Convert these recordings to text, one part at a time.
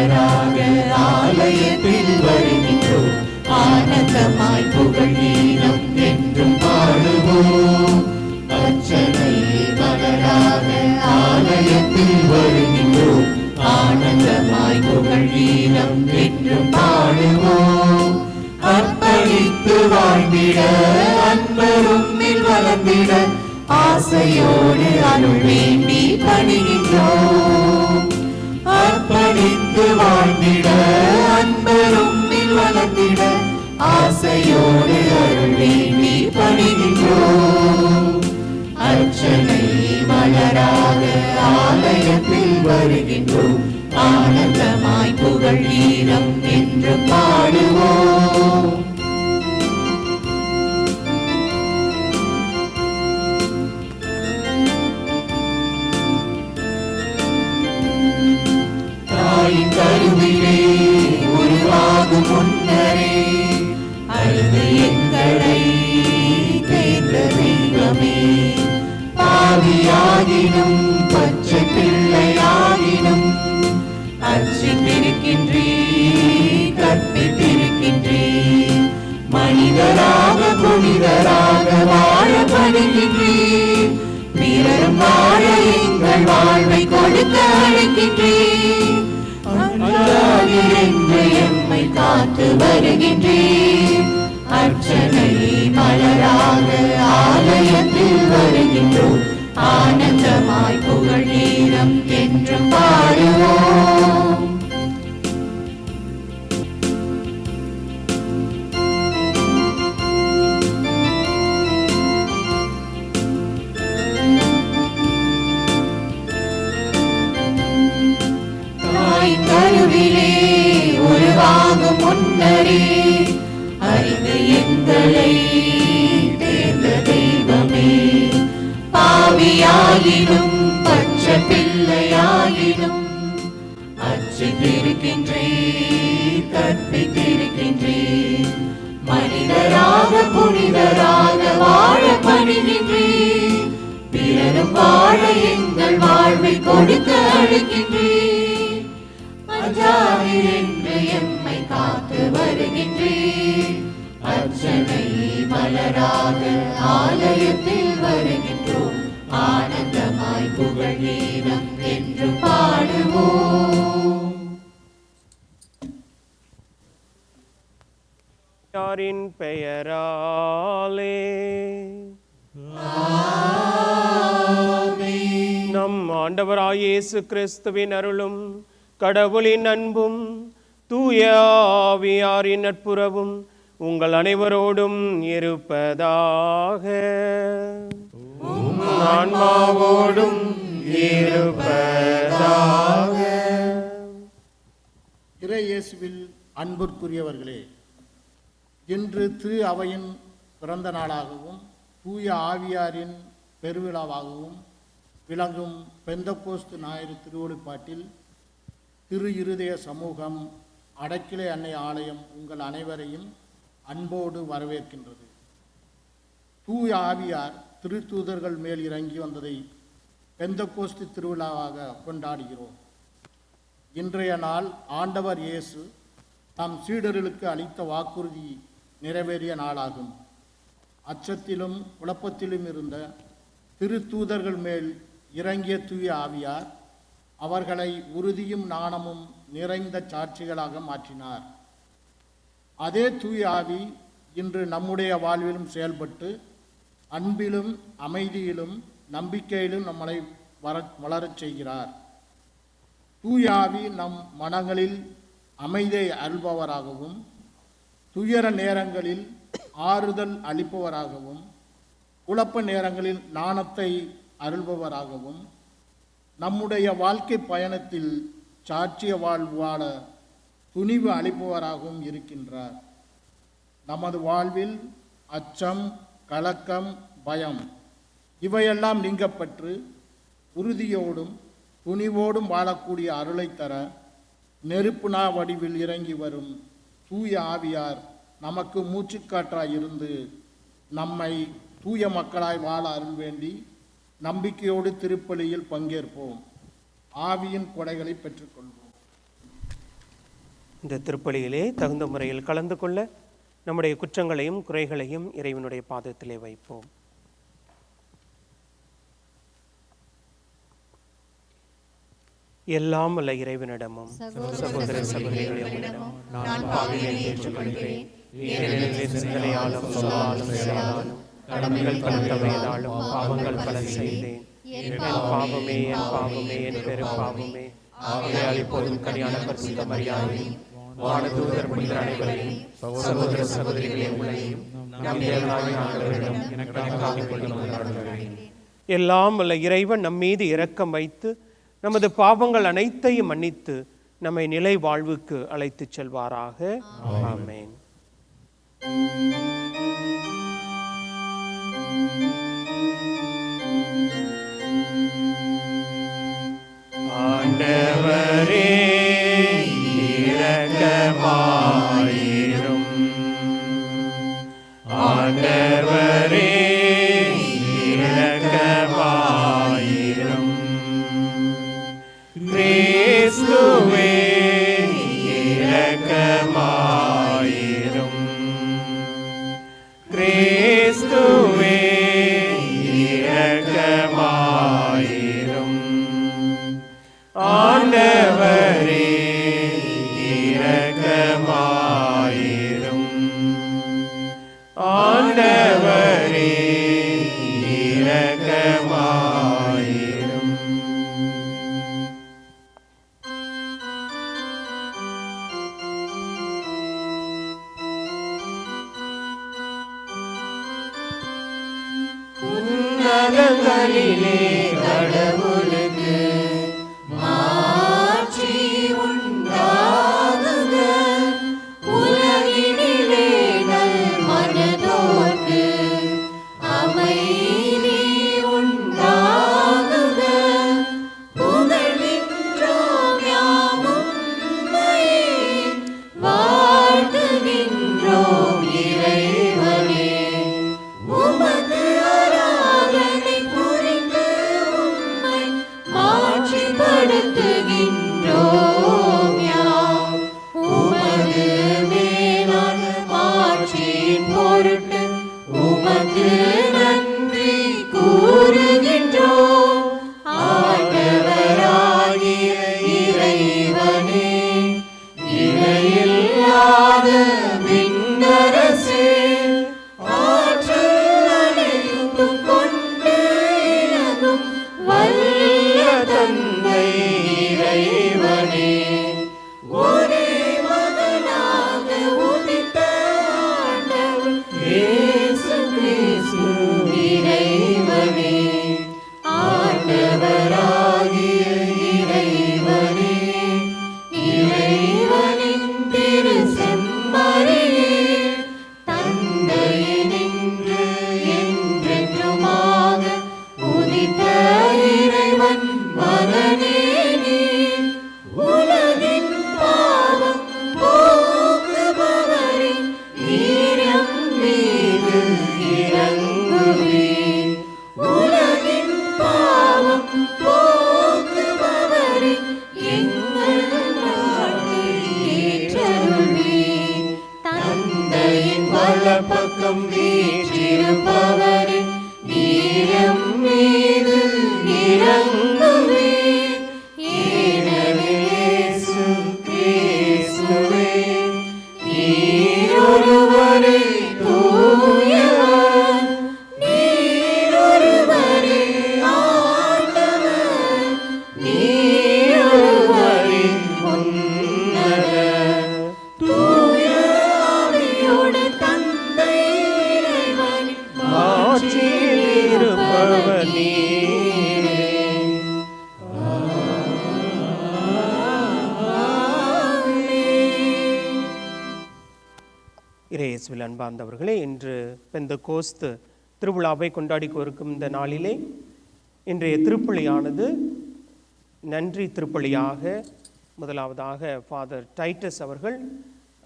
மலராக ஆலயத்தில் வருகின்றோம். ஆனந்தமாய் புகழ் கீதம் என்றும் பாடுவோம். அர்ச்சனை மலராக ஆலயத்தில் வருகின்றோம். ஆனந்தமாய் புகழ் கீதம் என்றும் பாடுவோம். அர்ப்பணித்து வாழ்ந்திட அன்பரும் வளர்ந்திட ஆசையோடு அருள் வேண்டி பணிகின்றோம். அர்ப்பணித்து வாழ்ந்திட அன்பரும் வளர்ந்திட ஆசையோடு அருள் வேண்டி பணிகின்றோம். அர்ச்சனை மலராக ஆலயத்தில் வருகின்றோம். ஆனந்தமாய் புகழ் கீதம் என்று பாடுவோம். தாயின் கருவிலே உருவாகும் முன்னரே அழுது எங்களை தேர்ந்த தெய்வமே, பாவியாகினும் பச்சை பிள்ளையாகினும் அர்ச்சித்திருக்கின்றீர், கற்பித்திருக்கின்றீர். மனிதராக புனிதராக வாழ பணிகின்றீர். பிறரும் வாழ எங்கள் வாழ்வை கொடுக்க அழைக்கின்றீர். எம்மை காத்து வருகின்றீர். அர்ச்சனை மலராக ஆலயத்தில் வருகின்றோம். ஆனந்தமாய் புகழ் கீதம் என்று பாடுவோம். தாயின் கருவிலே உருவாகும் முன்னரே அறிந்து எங்களை தேர்ந்த தெய்வமே, பாவியாகினும் பச்சை பிள்ளையாகினும் அர்ச்சித்திருக்கின்றீர், கற்பித்திருக்கின்றீர். மனிதராக புனிதராக வாழ பணிகின்றீர். பிறரும் வாழ எங்கள் வாழ்வை கொடுக்க அழைக்கின்றீர். அஞ்சாதீர் என்று எம்மை காத்து வருகின்றீர். அர்ச்சனை மலராக ஆலயத்தில் வருகின்றோம். ஆனந்தமாய் புகழ் கீதம் என்று பாடுவோம். யாரின் பெயராலே நம் ஆண்டவராய் இயேசு கிறிஸ்துவின் அருளும் கடவுளின் அன்பும் தூய ஆவியாரின் நட்புறவும் உங்கள் அனைவரோடும் இருப்பதாக. ஆன்மாவோடும் இருப்பதாக. இறை இயேசுவில் அன்பிற்குரியவர்களே, இன்று திரு அவையின் பிறந்த நாளாகவும் தூய ஆவியாரின் பெருவிழாவாகவும் விளங்கும் பெந்தகோஸ்து ஞாயிறு திருவழிபாட்டில் திரு இருதய சமூகம் அடக்கிலை அன்னை ஆலயம் உங்கள் அனைவரையும் அன்போடு வரவேற்கின்றது. தூய ஆவியார் திருத்தூதர்கள் மேல் இறங்கி வந்ததை பெந்தகோஸ்து திருவிழாவாக கொண்டாடுகிறோம். இன்றைய நாள் ஆண்டவர் இயேசு தம் சீடர்களுக்கு அளித்த வாக்குறுதி நிறைவேறிய நாளாகும். அச்சத்திலும் குழப்பத்திலும் இருந்த திருத்தூதர்கள் மேல் இறங்கிய தூய ஆவியார் அவர்களை உறுதியும் நாணமும் நிறைந்த சாட்சிகளாக மாற்றினார். அதே தூய ஆவி இன்று நம்முடைய வாழ்விலும் செயல்பட்டு அன்பிலும் அமைதியிலும் நம்பிக்கையிலும் நம்மளை வளரச் செய்கிறார். தூய ஆவி நம் மனங்களில் அமைதியை அருள்பவராகவும் துயர நேரங்களில் ஆறுதல் அளிப்பவராகவும் குழப்ப நேரங்களில் நாணத்தை அருள்பவராகவும் நம்முடைய வாழ்க்கை பயணத்தில் சாட்சிய வாழ்வு வாழ துணிவு அளிப்பவராகவும் இருக்கின்றார். நமது வாழ்வில் அச்சம், கலக்கம், பயம் இவையெல்லாம் நீங்கப்பெற்று உறுதியோடும் துணிவோடும் வாழக்கூடிய அருளை தர நெருப்புனா வடிவில் இறங்கி வரும் தூய ஆவியார் நமக்கு மூச்சுக்காற்றாய் இருந்து நம்மை தூய மக்களாய் வாழ அருள் வேண்டி நம்பிக்கையோடு திருப்பலியில் பங்கேற்போம். ஆவியின் கொடைகளை பெற்றுக்கொள்வோம். இந்த திருப்பலியிலே தகுந்த முறையில் கலந்து கொள்ள நம்முடைய குற்றங்களையும் குறைகளையும் இறைவனுடைய பாதத்திலே வைப்போம். எல்லாம் வல்ல இறைவனிடமும் சகோதர சகோதரிகளிடமும் நான் பாவிகளை ஏற்றுக்கொள்கிறேன். ஏனெனில் சிந்தனையாலும் சொல்லாலும் செயலாலும் கடமைகள் பல தவறியதாலும் பாவங்கள் பல செய்தேன். என் பாவமே என் பாவமே என் பெரும் பாவமே. ஆகையால் இப்போதும் கனியான பரிசுத்த மரியாதையும் வானதூதர் புனிதர் அனைவரையும் சகோதர சகோதரிகளை உங்களையும் நம் தேவனாகிய ஆண்டவரிடம் எனக்காக கொள்ளுங்கள். எல்லாம் வல்ல இறைவன் நம் மீது இரக்கம் வைத்து நமது பாவங்கள் அனைத்தையும் மன்னித்து நம்மை நிலை வாழ்வுக்கு அழைத்துச் செல்வாராக. ஆமென். ஆண்டவரே இரக்கமாயிரும். ஆண்டவரே இரக்கமாயிரும். கிறிஸ்துவே இரக்கமாயிரும். கிறிஸ்துவே இரக்கமாயிரும். ஆண்டவரே இரக்கமாயிரும். ஆண்டவரே இரக்கமாயிரும். உன்னதங்களிலே கடவுளுக்கு மாட்சி உண்டாகுக. உலகினிலே நல் மனதோர்க்கு அமைதி உண்டாகுக. புகழ்கின்றோம் யாம் உம்மையே, வாழ்த்துகின்றோம் இறைவனே. உமது ஆராதனை புரிந்து உம்மை மாட்சிப்படுத்துகின்றோம் யாம். உமது மேலான மாட்சியின் பொருட்டு உமக்கு நன்றி கூறுகின்றோம். ஆண்டவராகிய இறைவனே, இணையில்லாத விண்ணரசே, ஆற்றல் அனைத்தும் கொண்டு இறங்கும் வல்ல தந்தை இறைவனே, ஒரே மகனாக உதித்த ஆண்டவர் இயேசு கிறிஸ்து இறைவனே. ஆண்டவராகிய இறைவனே, இறைவனின் திரு செம்மறியே, தந்தையினின்று என்றென்றுமாக உதித்த இறைவன் மகனே நீர். உலகின் பாவம் போக்குபவரே, நீர் எம் மீது இரங்குவீர். உலகின் பாவம் போக்குபவரே, எங்கள் வாழ்வை ஏற்றருள்வீர். தந்தையின் வலப்பக்கம் வீற்றிருப்பவரே, நீர் எம் மீது இரங்குவீர். ஏனெனில் இயேசு கிறிஸ்துவே, நீர் ஒருவரே தூயவர். நீர் ஒருவரே ஆண்டவர். நீர் ஒருவரே உன்னதர். தூய ஆவியோடு தந்தை இறைவனின் மாட்சியில் இருப்பவர் நீரே. இயேசுவில் அன்பார்ந்தவர்களே, இன்று பெந்தெகோஸ்து திருவிழாவை கொண்டாடி இருக்கும் இந்த நாளிலே இன்றைய திருப்பலியானது நன்றி திருப்பலியாக முதலாவதாக ஃபாதர் டைட்டஸ் அவர்கள்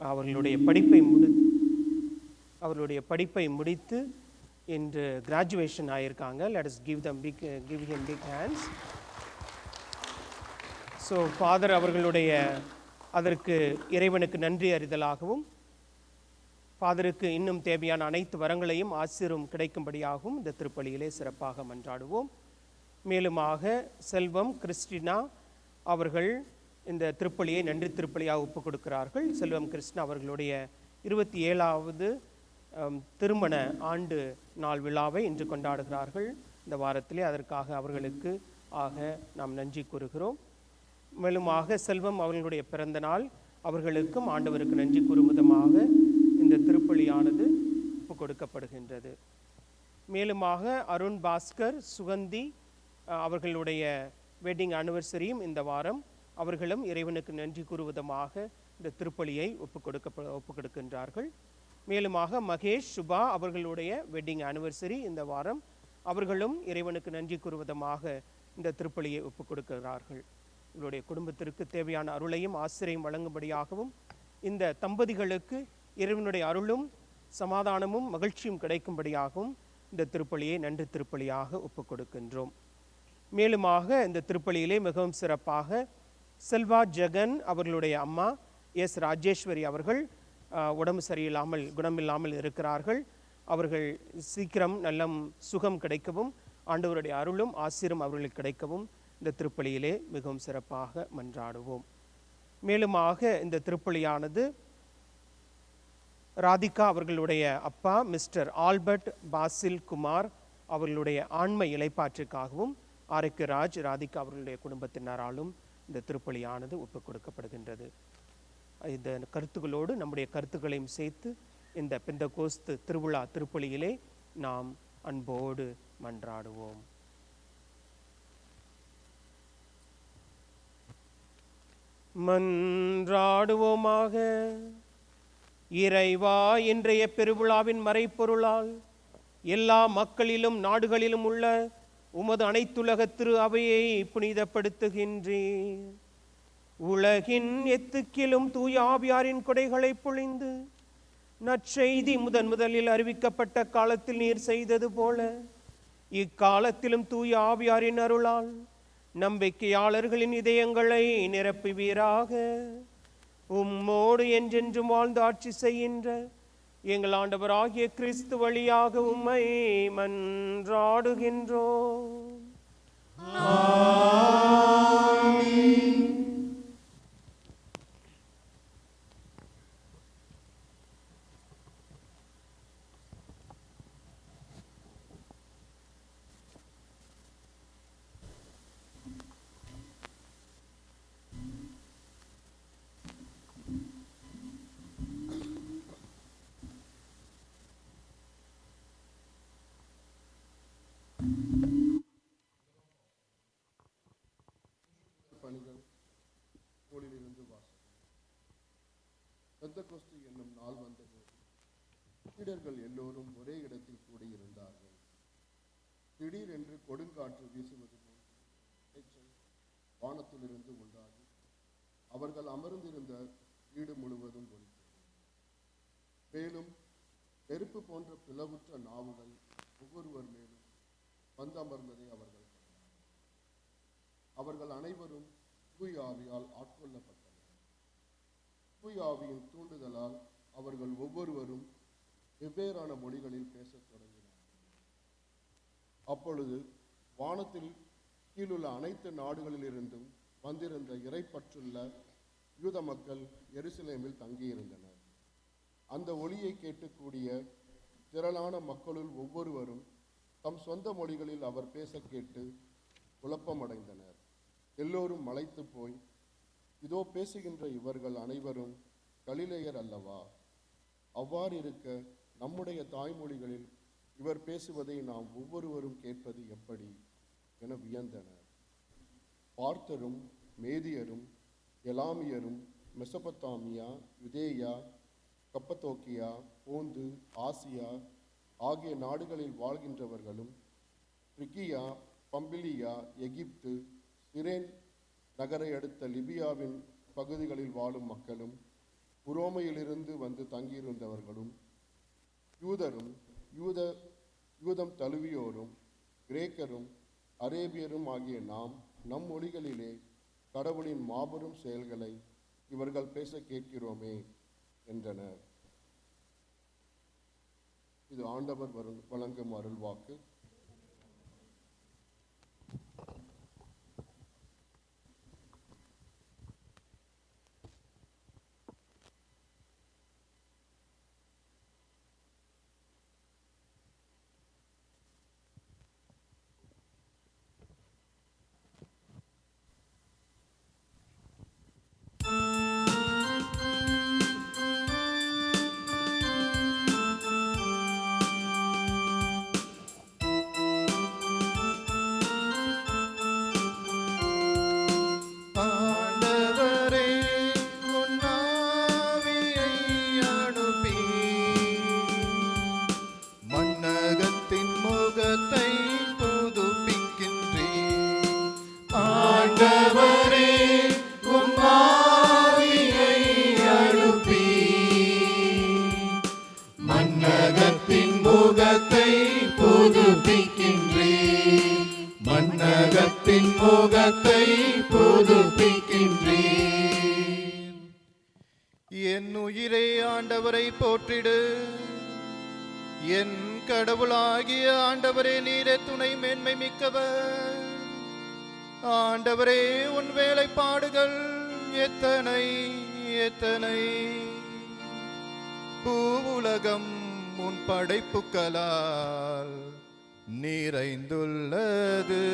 அவர்களுடைய படிப்பை முடித்து இன்று கிராஜுவேஷன் ஆகியிருக்காங்க. Let us give him big hands. So father அவர்களுடைய அதற்கு இறைவனுக்கு நன்றி அறிதலாகவும் ஃபாதருக்கு இன்னும் தேவையான அனைத்து வரங்களையும் ஆசிரும் கிடைக்கும்படியாகவும் இந்த திருப்பலியிலே சிறப்பாக மன்றாடுவோம். மேலுமாக செல்வம் கிறிஸ்டினா அவர்கள் இந்த திருப்பலியை நன்றி திருப்பலியாக ஒப்புக் கொடுக்கிறார்கள். செல்வம் கிறிஸ்டினா அவர்களுடைய 27வது திருமண ஆண்டு நாள் விழாவை இன்று கொண்டாடுகிறார்கள். இந்த வாரத்திலே அதற்காக அவர்களுக்கு நாம் நன்றி கூறுகிறோம். மேலுமாக செல்வம் அவர்களுடைய பிறந்த நாள், அவர்களுக்கும் ஆண்டவருக்கு நன்றி கூறும் விதமாக இந்த திருப்பலியானது ஒப்புக் கொடுக்கப்படுகின்றது. மேலுமாக அருண் பாஸ்கர் சுகந்தி அவர்களுடைய வெட்டிங் ஆனிவர்சரியும் இந்த வாரம், அவர்களும் இறைவனுக்கு நன்றி கூறுவதமாக இந்த திருப்பலியை ஒப்புக் கொடுக்கின்றார்கள். மேலுமாக மகேஷ் சுபா அவர்களுடைய வெட்டிங் ஆனிவர்சரி இந்த வாரம், அவர்களும் இறைவனுக்கு நன்றி கூறுவதமாக இந்த திருப்பலியை ஒப்புக் கொடுக்கிறார்கள். இவருடைய குடும்பத்திற்கு தேவையான அருளையும் ஆசிரியையும் வழங்கும்படியாகவும் இந்த தம்பதிகளுக்கு இறைவனுடைய அருளும் சமாதானமும் மகிழ்ச்சியும் கிடைக்கும்படியாகவும் இந்த திருப்பலியை நன்றி திருப்பலியாக ஒப்புக் கொடுக்கின்றோம். மேலுமாக இந்த திருப்பலியிலே மிகவும் சிறப்பாக செல்வா ஜெகன் அவர்களுடைய அம்மா எஸ் ராஜேஸ்வரி அவர்கள் உடம்பு சரியில்லாமல் குணமில்லாமல் இருக்கிறார்கள். அவர்கள் சீக்கிரம் நல்ல சுகம் கிடைக்கவும் ஆண்டவருடைய அருளும் ஆசீரும் அவர்களுக்கு கிடைக்கவும் இந்த திருப்பலியிலே மிகவும் சிறப்பாக மன்றாடுவோம். மேலுமாக இந்த திருப்பலியானது ராதிகா அவர்களுடைய அப்பா மிஸ்டர் ஆல்பர்ட் பாசில் குமார் அவர்களுடைய ஆன்ம இலைப்பாற்றுக்காகவும் ஆரோக்கிய ராஜ் ராதிகா அவர்களுடைய குடும்பத்தினராலும் இந்த திருப்பலியானது ஒப்புக் கொடுக்கப்படுகின்றது. இந்த கருத்துக்களோடு நம்முடைய கருத்துக்களையும் சேர்த்து இந்த பெந்தகோஸ்து திருவிழா திருப்பலியிலே நாம் அன்போடு மன்றாடுவோம். மன்றாடுவோமாக. இறைவா, இன்றைய பெருவிழாவின் மறைப்பொருளால் எல்லா மக்களிலும் நாடுகளிலும் உள்ள உமது அனைத்துலக திரு அவையை புனிதப்படுத்துகின்றீர். உலகின் எத்துக்கிலும் தூய ஆவியாரின் கொடைகளை பொழிந்து நற்செய்தி முதலில் அறிவிக்கப்பட்ட காலத்தில் நீர் செய்தது போல இக்காலத்திலும் தூய ஆவியாரின் அருளால் நம்பிக்கையாளர்களின் இதயங்களை நிரப்புவீராக. உம்மோடு என்றென்றும் வாழ்ந்து ஆட்சி செய்கின்ற எங்கள் ஆண்டவராகிய கிறிஸ்து வழியாக உம்மை மன்றாடுகின்றோம். பணிகள் நூலிலிருந்து வாசகம். பெந்தகோஸ்து என்னும் நாள் வந்தபோது சீடர்கள் எல்லோரும் ஒரே இடத்தில் கூடியிருந்தார்கள். திடீரென்று கொடுங்காற்று வீசுவது போல் இரைச்சல் வானத்திலிருந்து உண்டாகி அவர்கள் அமர்ந்திருந்த வீடு முழுவதும் ஒலித்தது. மேலும் நெருப்பு போன்ற பிளவுற்ற நாவுகள் ஒவ்வொருவர் மேலும் வந்தமர்ந்ததை அவர்கள் அவர்கள் அனைவரும் தூய ஆவியால் ஆட்கொள்ளப்பட்டனர். தூய ஆவியின் தூண்டுதலால் அவர்கள் ஒவ்வொருவரும் வெவ்வேறான மொழிகளில் பேசத் தொடங்கினார்கள். அப்பொழுது வானத்தில் கீழுள்ள அனைத்து நாடுகளிலிருந்தும் வந்திருந்த இறைப்பற்றுள்ள யூத மக்கள் எருசலேமில் தங்கியிருந்தனர். அந்த ஒலியை கேட்டுக்கூடிய திரளான மக்களுள் ஒவ்வொருவரும் தம் சொந்த மொழிகளில் அவர் பேச கேட்டு குழப்பமடைந்தனர். எல்லோரும் மலைத்து போய், இதோ பேசுகின்ற இவர்கள் அனைவரும் கலிலேயர் அல்லவா? அவ்வாறு இருக்க நம்முடைய தாய்மொழிகளில் இவர் பேசுவதை நாம் ஒவ்வொருவரும் கேட்பது எப்படி என வியந்தனர். பார்த்தரும் மேதியரும் எலாமியரும் மெசபத்தாமியா, யுதேயா, கப்பத்தோக்கியா, போந்து, ஆசியா ஆகிய நாடுகளில் வாழ்கின்றவர்களும் பிரிகியா, பம்பிலியா, எகிப்து, சிரேன் நகரை அடுத்த லிபியாவின் பகுதிகளில் வாழும் மக்களும் உரோமையிலிருந்து வந்து தங்கியிருந்தவர்களும் யூதரும் யூதம் தழுவியோரும் கிரேக்கரும் அரேபியரும் ஆகிய நாம் நம் மொழிகளிலே கடவுளின் மாபெரும் செயல்களை இவர்கள் பேச கேட்கிறோமே என்றனர். இது ஆண்டவர் வழங்கும் அருள்வாக்கு. ஆண்டவரே உன் ஆவியை அனுப்பி மன்னகத்தின் முகத்தை புதுப்பிக்கின்றீர். ஆண்டவரே உம் ஆவியை அனுப்பி மன்னகத்தின் முகத்தை புதுப்பிக்கின்றீர். மன்னகத்தின் முகத்தை புதுப்பிக்கின்றீர். என் உயிரே ஆண்டவரை போற்றிடு. என் கடவுளாகிய ஆண்டவரே, நீரே துணை மேன்மை மிக்கவர். ஆண்டவரே, உன் வேலைப்பாடுகள் எத்தனை எத்தனை. பூவுலகம் உன் படைப்புக்களால் நிறைந்துள்ளது.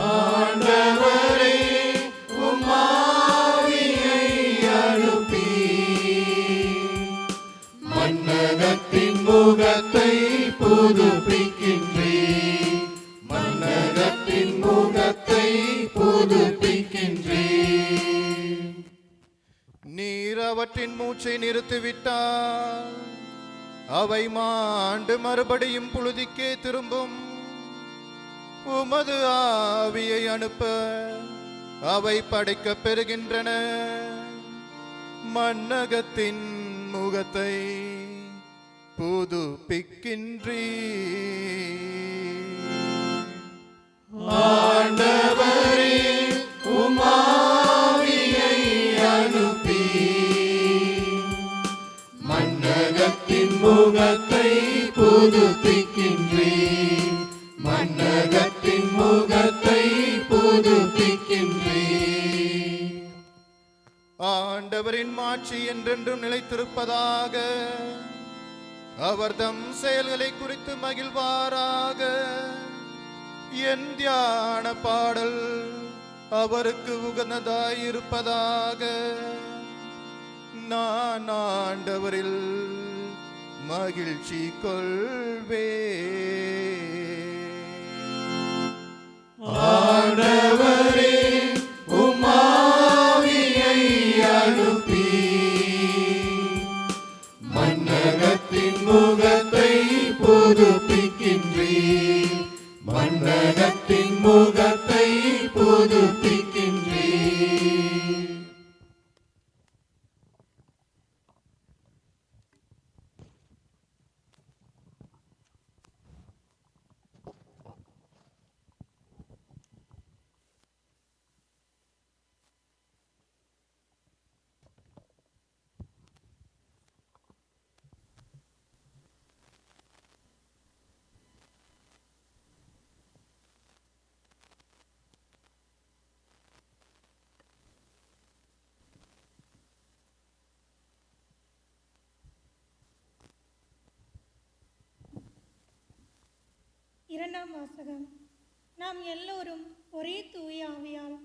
ஆண்டவரே உம் ஆவியை அனுப்பி மன்னகத்தின் முகத்தை புதுப்பிக்கின்றீர். மன்னகத்தின் முகத்தை புதுப்பிக்கின்றீர். நீர் அவற்றின் மூச்சை நிறுத்திவிட்டால் அவை மாண்டு மறுபடியும் புழுதிக்கே திரும்பும். உமது ஆவியை அனுப்ப அவை படைக்கப் பெறுகின்றன. மன்னகத்தின் முகத்தை புதுப்பிக்கின்றீர். ஆண்டவரே உம் ஆவியை அனுப்பி மன்னகத்தின் முகத்தை புதுப்பிக்கின்றீர். மன்னகத்தின் முகத்தை புதுப்பிக்கின்றீர். ஆண்டவரின் மாட்சி என்றென்றும் நிலைத்திருப்பதாக. அவர் தம் செயல்களை குறித்து மகிழ்வாராக. என் தியான பாடல் அவருக்கு உகந்ததாயிருப்பதாக. நான் ஆண்டவரில் மகிழ்ச்சி கொள்வே. ஆண்டவரே உம் ஆவியை அனுப்பி மன்னகத்தின் முகத்தை புதுப்பிக்கின்றீர். மன்னகத்தின் முகத்தை புதுப்பிக்கின்றீர். இரண்டாம் வாசகம். நாம் எல்லோரும் ஒரே தூய ஆவியால்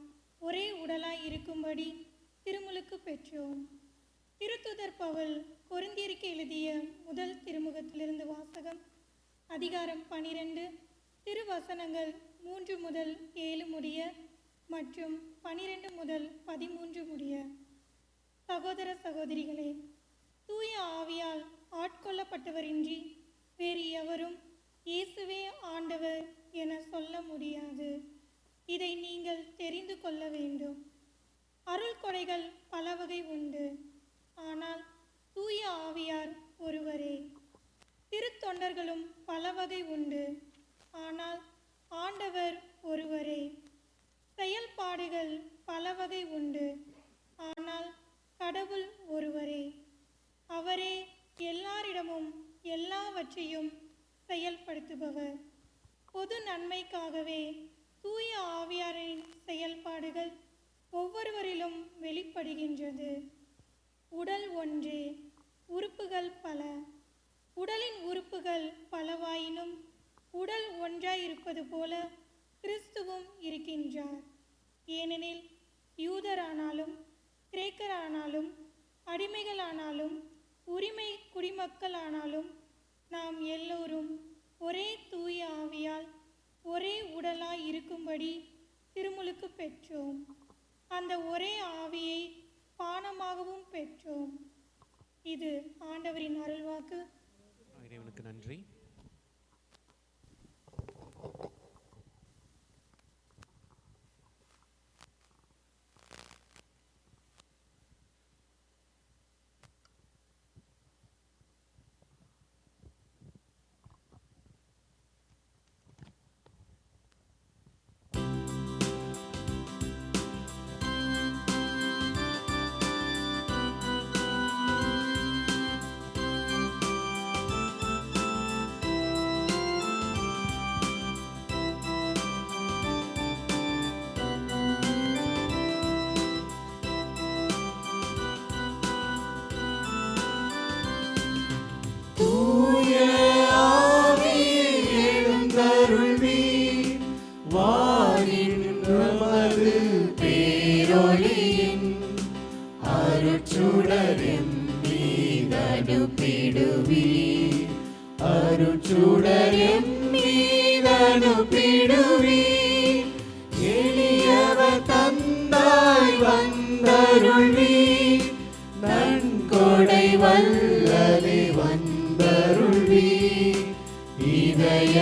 ஒரே உடலாய் இருக்கும்படி திருமுழுக்கு பெற்றோம். திருத்தூதர் பவுல் கொரிந்தியருக்கு எழுதிய முதல் திருமுகத்திலிருந்து வாசகம். அதிகாரம் 12, திருவசனங்கள் 3 முதல் 7 முடிய மற்றும் 12 முதல் 13 முடிய. சகோதர சகோதரிகளே, தூய ஆவியால் ஆட்கொள்ளப்பட்டவரின்றி வேறு எவரும் இயேசுவே ஆண்டவர் என சொல்ல முடியாது. இதை நீங்கள் தெரிந்து கொள்ள வேண்டும். அருள் கொடைகள் பல வகை உண்டு, ஆனால் தூய ஆவியார் ஒருவரே. திருத்தொண்டர்களும் பல வகை உண்டு, ஆனால் ஆண்டவர் ஒருவரே. செயல்பாடுகள் பல வகை உண்டு, ஆனால் கடவுள் ஒருவரே. அவரே எல்லாரிடமும் எல்லாவற்றையும் செயல்படுத்துபவர். பொது நன்மைக்காகவே தூய ஆவியாரின் செயல்பாடுகள் ஒவ்வொருவரிலும் வெளிப்படுகின்றது. உடல் ஒன்றே, உறுப்புகள் பல. உடலின் உறுப்புகள் பலவாயினும் உடல் ஒன்றாய் இருப்பது போல கிறிஸ்துவும் இருக்கின்றார். ஏனெனில் யூதரானாலும் கிரேக்கரானாலும் அடிமைகளானாலும் உரிமை குடிமக்களானாலும் நாம் எல்லோரும் ஒரே தூய ஆவியால் ஒரே உடலாய் இருக்கும்படி திருமுழுக்கு பெற்றோம். அந்த ஒரே ஆவியை பானமாகவும் பெற்றோம். இது ஆண்டவரின் அருள்வாக்கு. இறைவனுக்கு நன்றி. தூய ஆவியே எழுந்தருள்வீர், வாரின் நமது பேரொளியின் அருட்சுடரின் மீதனுப்பிடுவீர், அருட்சுடரின் மீதனுப்பிடுவீர். எளியவர் தந்தாய் வந்தருள்வீர், நன்கொடை வல்லலே வந்தருள்வீர். இதய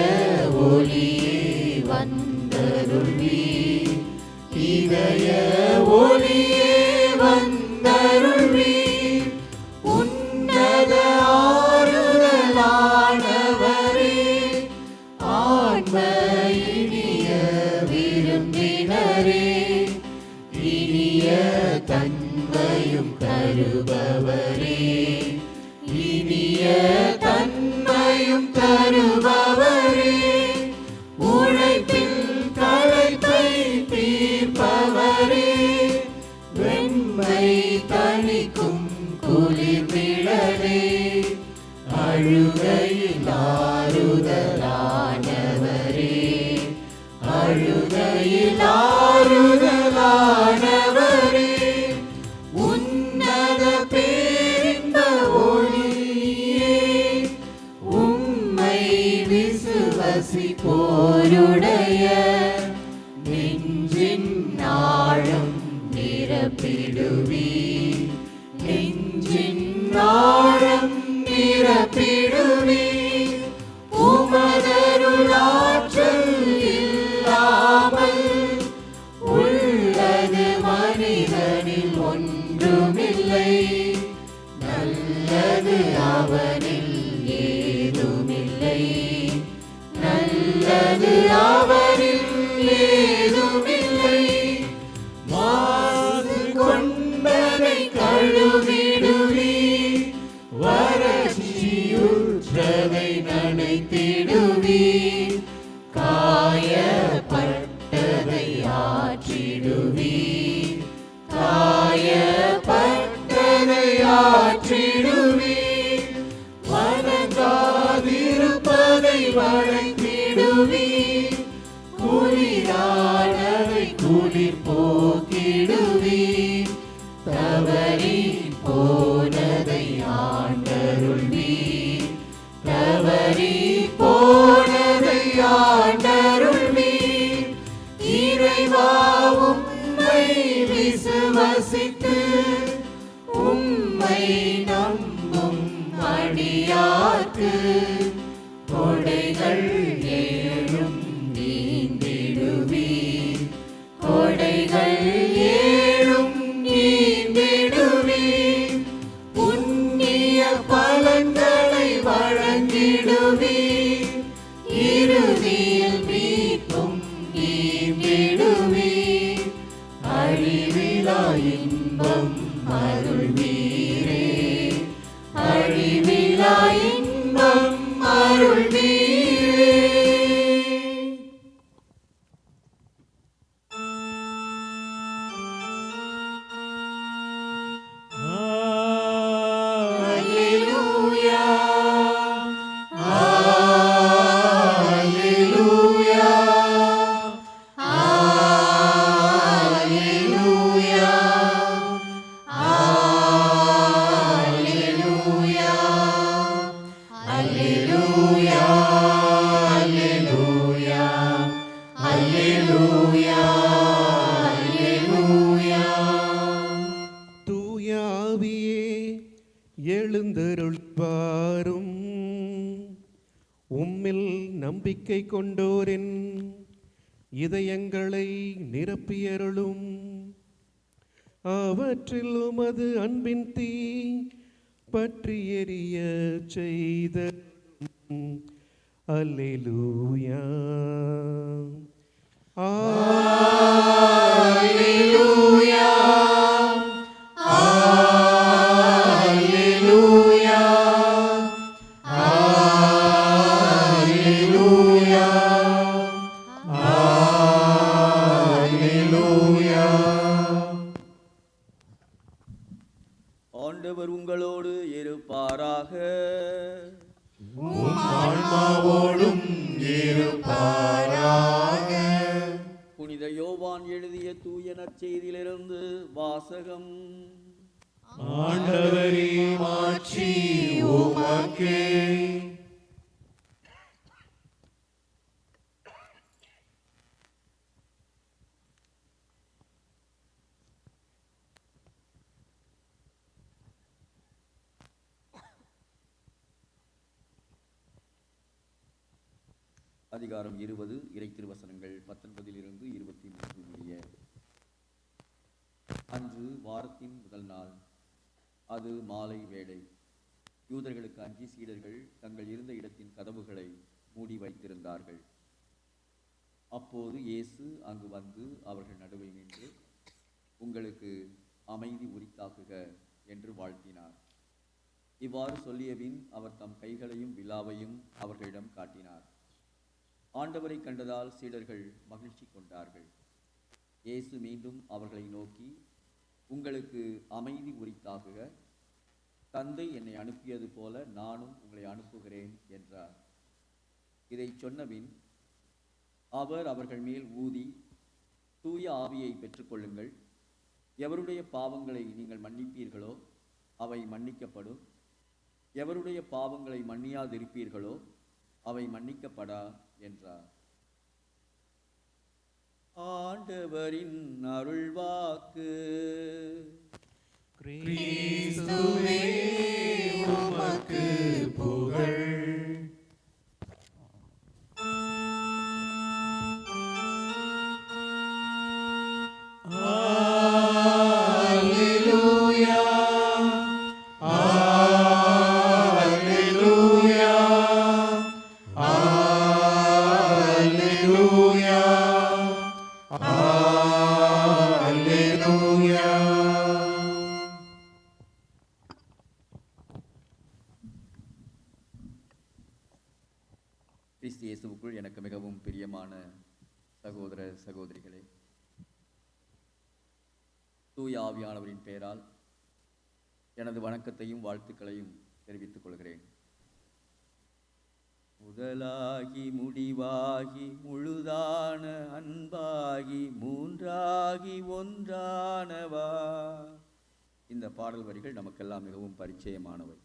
ஒளியே வந்தருள்வீர், இதய ஒளியே வந்தருள்வீர். உன்னத ஆறுதலானவரே, ஆன்ம இனிய விருந்தினரே, இனிய தன்மையும் தருபவரே, இனிய தன்மையும் தருபவரே. உழைப்பில் களைப்பை தீர்ப்பவரே, வெண்மை தணிக்கும் குளிர்நிழலே, அழுகையில் ஆறுதலானவரே, அழுகையில் ஆறுதலானவரே. உன்னத பேரின்ப ஒளியே, உம்மை விசுவசிப்போருடைய நெஞ்சின் ஆழம் நிரப்பிடுவீர், நெஞ்சின் ஆழம் நிரப்பிடுவீர். உமதருளாற்றல் இல்லாமல் உள்ளது மனிதனில் ஒன்றுமில்லை, நல்லது அவனில் ஏதுமில்லை, நல்லது அவனில் ஏதுமில்லை. மாசு கொண்டதை கழுவிடுவீர், வறட்சியுற்றதை நனைத்திடுவீர், காயப்பட்டதை ஆற்றிடுவீர், காயப்பட்டதை ஆற்றிடுவீர். வணங்காதிருப்பதை வணங்கிடுவீர், குளிரானதை குளிர் போக்கிடுவீர், தவறி போனதை ஆண்டருள்வீர், தவறி போனதை ஆண்டருள்வீர். இறைவா உம்மை விசுவசித்து உம்மை நம்பும் அடியார்க்கு கொடைகள் ஏழும் நீந்திடுவீர், கொடைகள் ஏழும் நீந்திடுவீர். புண்ணிய பலன்களை வழங்கிடுவீர், இறுதியில் மீட்பும் நீந்திடுவீர். அழி இன்பம் அருள்வீரே, அழிவிலா இன்பம் அருள்வீரே. அல்லேலூயா, அல்லேலூயா, அல்லேலூயா, அல்லேலூயா, அல்லேலூயா, அல்லேலூயா, அல்லேலூயா, அல்லேலூயா. தூய ஆவியே எழுந்தருள் பாரும், உம்மில் நம்பிக்கை கொண்டோரின் இதயங்களை நிரப்பியருளும், அவற்றில் உமது அன்பின் தீ பற்றி எரிய செய்த. அல்லேலூயா, அல்லேலூயா, அல்லேலூயா, அல்லேலூயா, அல்லேலூயா. ஆண்டவர் உங்களோடு இருப்பாராக. ஆன்மாவோடும் இருப்பாராக. புனித யோவான் எழுதிய தூய நற்செய்தியிலிருந்து வாசகம். ஆண்டவரே, மாட்சி உமக்கே. அதிகாரம் 20, இறை திருவசனங்கள் 19 23 முடிய. அன்று வாரத்தின் முதல் நாள், அது மாலை வேளை. யூதர்களுக்கு அஞ்சி சீடர்கள் தங்கள் இருந்த இடத்தின் கதவுகளை மூடி வைத்திருந்தார்கள். அப்போது இயேசு அங்கு வந்து அவர்கள் நடுவில் நின்று, உங்களுக்கு அமைதி உரித்தாக்குக என்று வாழ்த்தினார். இவ்வாறு சொல்லியபின் அவர் தம் கைகளையும் விலாவையும் அவர்களிடம் காட்டினார். ஆண்டவரை கண்டதால் சீடர்கள் மகிழ்ச்சி கொண்டார்கள். இயேசு மீண்டும் அவர்களை நோக்கி, உங்களுக்கு அமைதி உரித்தாகுக, தந்தை என்னை அனுப்பியது போல நானும் உங்களை அனுப்புகிறேன் என்றார். இதை சொன்னபின் அவர் அவர்கள் மேல் ஊதி, தூய ஆவியை பெற்றுக்கொள்ளுங்கள். எவருடைய பாவங்களை நீங்கள் மன்னிப்பீர்களோ அவை மன்னிக்கப்படும், எவருடைய பாவங்களை மன்னியாதிருப்பீர்களோ அவை மன்னிக்கப்படா என்றார். ஆண்டவரின் அருள்வாக்கு. கிறிஸ்துவே, உமக்கு புகழ். அல்லேலூயா, அல்லேலூயா, அல்லேலூயா, அல்லேலூயா. கிறிஸ்து இயேசுவுக்குள் எனக்கு மிகவும் பிரியமான சகோதர சகோதரிகளே, தூய ஆவியானவரின் பெயரால் எனது வணக்கத்தையும் வாழ்த்துக்களையும் தெரிவித்துக் கொள்கிறேன். முதலாகி முடிவாகி முழுதான அன்பாகி மூன்றாகி ஒன்றானவா. இந்த பாடல் வரிகள் நமக்கெல்லாம் மிகவும் பரிச்சயமானவை.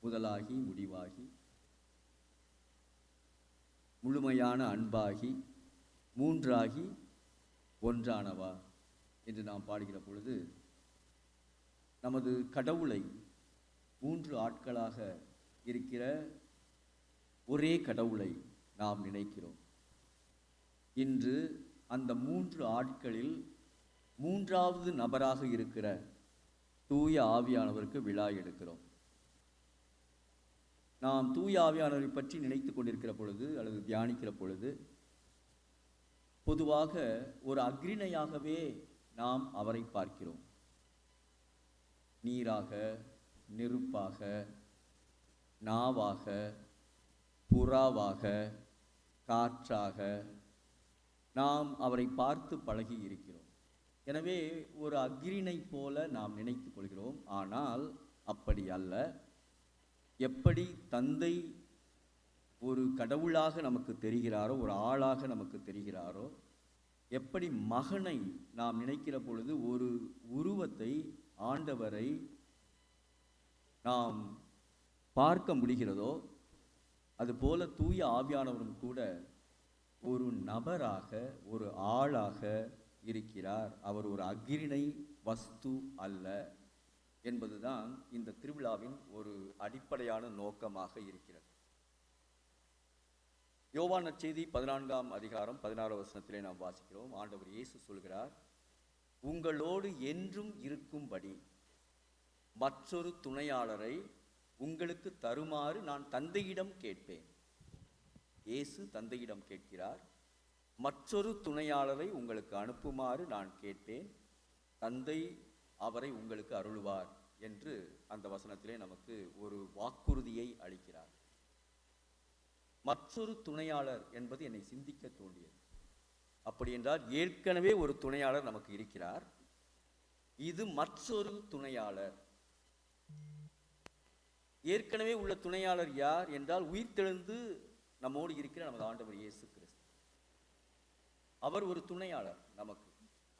முதலாகி முடிவாகி முழுமையான அன்பாகி மூன்றாகி ஒன்றானவா என்று நாம் பாடுகிற பொழுது நமது கடவுளை 3 ஆட்களாக இருக்கிற ஒரே கடவுளை நாம் நினைக்கிறோம். இன்று அந்த 3 ஆட்களில் 3வது நபராக இருக்கிற தூய ஆவியானவருக்கு விழா எடுக்கிறோம். நாம் தூய ஆவியானவரை பற்றி நினைத்து கொண்டிருக்கிற பொழுது அல்லது தியானிக்கிற பொழுது பொதுவாக ஒரு அக்ரிணையாகவே நாம் அவரை பார்க்கிறோம். நீராக, நெருப்பாக, நாவாக, புறாவாக, காற்றாக நாம் அவரை பார்த்து பழகி இருக்கிறோம். எனவே ஒரு அக்கிரினை போல நாம் நினைத்துக் கொள்கிறோம். ஆனால் அப்படி அல்ல. எப்படி தந்தை ஒரு கடவுளாக நமக்கு தெரிகிறாரோ, ஒரு ஆளாக நமக்கு தெரிகிறாரோ, எப்படி மகனை நாம் நினைக்கிற பொழுது ஒரு உருவத்தை, ஆண்டவரை நாம் பார்க்க முடிகிறதோ, அதுபோல தூய ஆவியானவரும் கூட ஒரு நபராக, ஒரு ஆளாக இருக்கிறார். அவர் ஒரு அக்கிரிணை வஸ்து அல்ல என்பதுதான் இந்த திருவிழாவின் ஒரு அடிப்படையான நோக்கமாக இருக்கிறது. யோவான் நற்செய்தி 14ஆம் அதிகாரம் 16 வசனத்திலே நாம் வாசிக்கிறோம். ஆண்டவர் இயேசு சொல்கிறார், உங்களோடு என்றும் இருக்கும்படி மற்றொரு துணையாளரை உங்களுக்கு தருமாறு நான் தந்தையிடம் கேட்பேன். இயேசு தந்தையிடம் கேட்கிறார், மற்றொரு துணையாளரை உங்களுக்கு அனுப்புமாறு நான் கேட்பேன், தந்தை அவரை உங்களுக்கு அருள்வார் என்று அந்த வசனத்திலே நமக்கு ஒரு வாக்குறுதியை அளிக்கிறார். மற்றொரு துணையாளர் என்பது என்னை சிந்திக்க தூண்டியது. அப்படி என்றால் ஏற்கனவே ஒரு துணையாளர் நமக்கு இருக்கிறார், இது மற்றொரு துணையாளர். ஏற்கனவே உள்ள துணையாளர் யார் என்றால் உயிர்த்தெழுந்து நம்மோடு இருக்கிற நமது ஆண்டவர் இயேசு கிறிஸ்து. அவர் ஒரு துணையாளர் நமக்கு.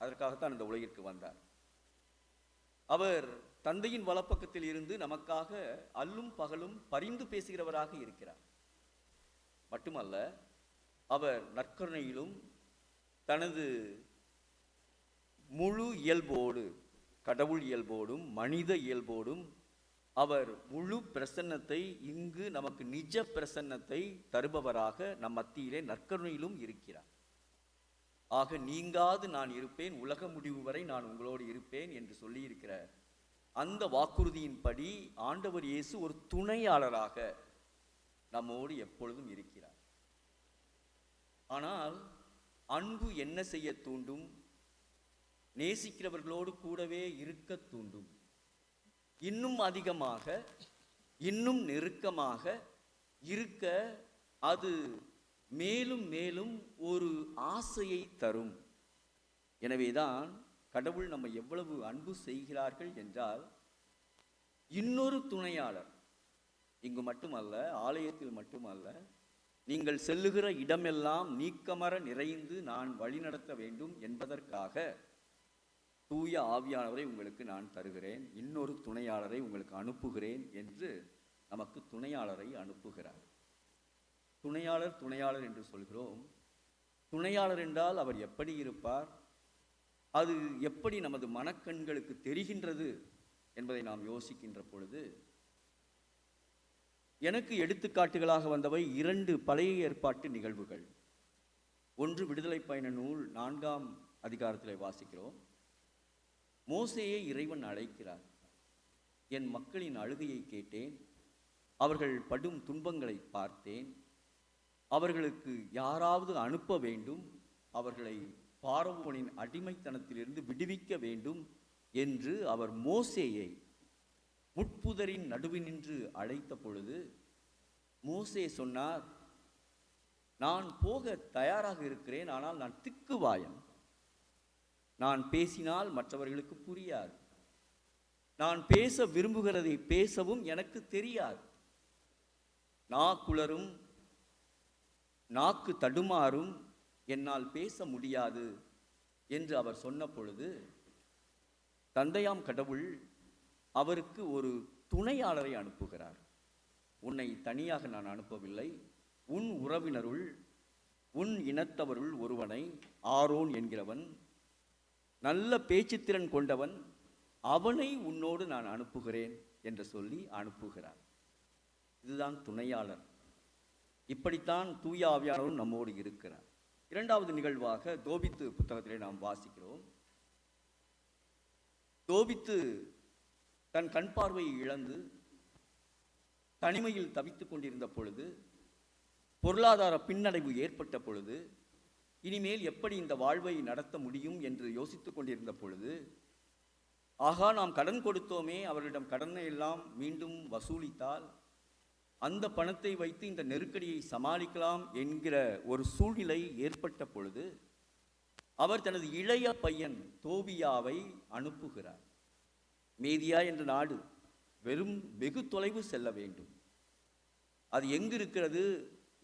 அதற்காகத்தான் இந்த உலகிற்கு வந்தார். அவர் தந்தையின் வலப்பக்கத்தில் இருந்து நமக்காக அல்லும் பகலும் பரிந்து பேசுகிறவராக இருக்கிறார். மட்டுமல்ல, அவர் நற்கருணையிலும் தனது முழு இயல்போடு, கடவுள் இயல்போடும் மனித இயல்போடும் அவர் முழு பிரசன்னத்தை, இங்கு நமக்கு நிஜ பிரசன்னத்தை தருபவராக நம் மத்தியிலே நற்கருணையிலும் இருக்கிறார். ஆக நீங்காது நான் இருப்பேன், உலக முடிவு வரை நான் உங்களோடு இருப்பேன் என்று சொல்லியிருக்கிற அந்த வாக்குறுதியின்படி ஆண்டவர் இயேசு ஒரு துணையாளராக நம்மோடு எப்பொழுதும் இருக்கிறார். ஆனால் அன்பு என்ன செய்ய தூண்டும்? நேசிக்கிறவர்களோடு கூடவே இருக்க தூண்டும். இன்னும் அதிகமாக, இன்னும் நெருக்கமாக இருக்க அது மேலும் மேலும் ஒரு ஆசையை தரும். எனவேதான் கடவுள் நம்ம எவ்வளவு அன்பு செய்கிறார்கள் என்றால், இன்னொரு துணையாளர் இங்கு மட்டுமல்ல, ஆலயத்தில் மட்டுமல்ல, நீங்கள் செல்லுகிற இடமெல்லாம் நீக்கமர நிறைந்து நான் வழிநடத்த வேண்டும் என்பதற்காக தூய ஆவியானவரை உங்களுக்கு நான் தருகிறேன், இன்னொரு துணையாளரை உங்களுக்கு அனுப்புகிறேன் என்று நமக்கு துணையாளரை அனுப்புகிறார். துணையாளர் துணையாளர் என்று சொல்கிறோம். துணையாளர் என்றால் அவர் எப்படி இருப்பார், அது எப்படி நமது மனக்கண்களுக்கு தெரிகின்றது என்பதை நாம் யோசிக்கின்ற பொழுது, எனக்கு எடுத்துக்காட்டுகளாக வந்தவை 2 பழைய ஏற்பாட்டு நிகழ்வுகள். ஒன்று விடுதலை பயண நூல் 4ஆம் அதிகாரத்தில் வாசிக்கிறோம். மோசேயை இறைவன் அழைக்கிறார். என் மக்களின் அழுகையை கேட்டேன், அவர்கள் படும் துன்பங்களை பார்த்தேன், அவர்களுக்கு யாராவது அனுப்ப வேண்டும், அவர்களை பார்வோனின் அடிமைத்தனத்திலிருந்து விடுவிக்க வேண்டும் என்று அவர் மோசேயை முட்புதரின் நடுவினின்று அழைத்த பொழுது மோசே சொன்னார், நான் போக தயாராக இருக்கிறேன், ஆனால் நான் திக்குவாயன். நான் பேசினால் மற்றவர்களுக்கு புரியாது, நான் பேச விரும்புகிறதை பேசவும் எனக்கு தெரியாது, நாக்குளரும் நாக்கு தடுமாறும், என்னால் பேச முடியாது என்று அவர் சொன்ன பொழுது தந்தையாம் கடவுள் அவருக்கு ஒரு துணையாளரை அனுப்புகிறார். உன்னை தனியாக நான் அனுப்பவில்லை, உன் உறவினருள், உன் இனத்தவருள் ஒருவனை, ஆரோன் என்கிறவன், நல்ல பேச்சுத்திறன் கொண்டவன், அவனை உன்னோடு நான் அனுப்புகிறேன் என்று சொல்லி அனுப்புகிறார். இதுதான் துணையாளர். இப்படித்தான் தூய ஆவியானவரும் நம்மோடு இருக்கிறார். 2வது நிகழ்வாக தோபித்து புத்தகத்திலே நாம் வாசிக்கிறோம். தோபித்து தன் கண் பார்வையை இழந்து தனிமையில் தவித்துக் கொண்டிருந்த பொழுது, பொருளாதார பின்னடைவு ஏற்பட்ட பொழுது, இனிமேல் எப்படி இந்த வாழ்வை நடத்த முடியும் என்று யோசித்துக் கொண்டிருந்த பொழுது, ஆகா, நாம் கடன் கொடுத்தோமே, அவர்களிடம் கடனை எல்லாம் மீண்டும் வசூலித்தால் அந்த பணத்தை வைத்து இந்த நெருக்கடியை சமாளிக்கலாம் என்கிற ஒரு சூழ்நிலை ஏற்பட்ட பொழுது அவர் தனது இளைய பையன் தோபியாவை அனுப்புகிறார். மேதியா என்ற நாடு வெகு தொலைவு செல்ல வேண்டும். அது எங்கு இருக்கிறது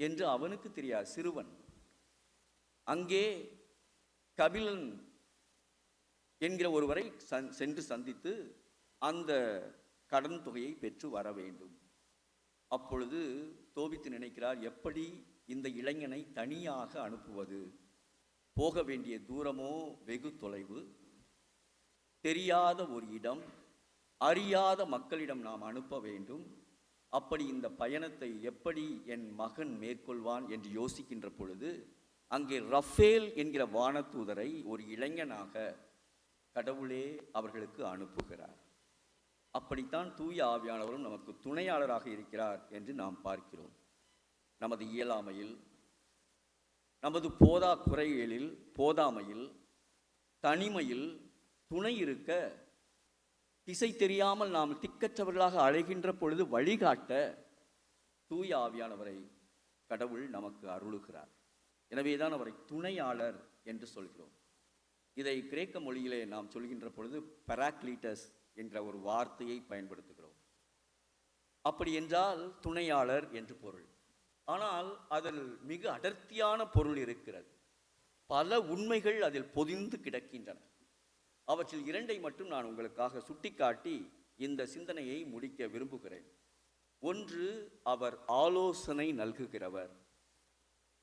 என்று அவனுக்கு தெரியாது, சிறுவன். அங்கே கபிலன் என்கிற ஒருவரை சென்று சந்தித்து அந்த கடன் தொகையை பெற்று வர வேண்டும். அப்பொழுது தோபித்து நினைக்கிறார், எப்படி இந்த இளைஞனை தனியாக அனுப்புவது? போக வேண்டிய தூரமோ வெகு தொலைவு, தெரியாத ஒரு இடம், அறியாத மக்களிடம் நாம் அனுப்ப வேண்டும். அப்படி இந்த பயணத்தை எப்படி என் மகன் மேற்கொள்வான் என்று யோசிக்கின்ற பொழுது அங்கே ரஃபேல் என்கிற வானதூதரை ஒரு இளைஞனாக கடவுளே அவர்களுக்கு அனுப்புகிறார். அப்படித்தான் தூய ஆவியானவரும் நமக்கு துணையாளராக இருக்கிறார் என்று நாம் பார்க்கிறோம். நமது இயலாமையில், நமது போதாமையில், தனிமையில் துணை இருக்க, திசை தெரியாமல் நாம் திக்கற்றவர்களாக அழைகின்ற பொழுது வழிகாட்ட தூய ஆவியானவரை கடவுள் நமக்கு அருளுகிறார். எனவேதான் அவரை துணையாளர் என்று சொல்கிறோம். இதை கிரேக்க மொழியிலே நாம் சொல்கின்ற பொழுது பராக்லீட்டஸ் என்ற ஒரு வார்த்தையை பயன்படுத்துகிறோம். அப்படி என்றால் துணையாளர் என்று பொருள். ஆனால் அதில் மிக அடர்த்தியான பொருள் இருக்கிறது. பல உண்மைகள் அதில் பொதிந்து கிடக்கின்றன. அவற்றில் இரண்டை மட்டும் நான் உங்களுக்காக சுட்டிக்காட்டி இந்த சிந்தனையை முடிக்க விரும்புகிறேன். ஒன்று, அவர் ஆலோசனை நல்குகிறவர்.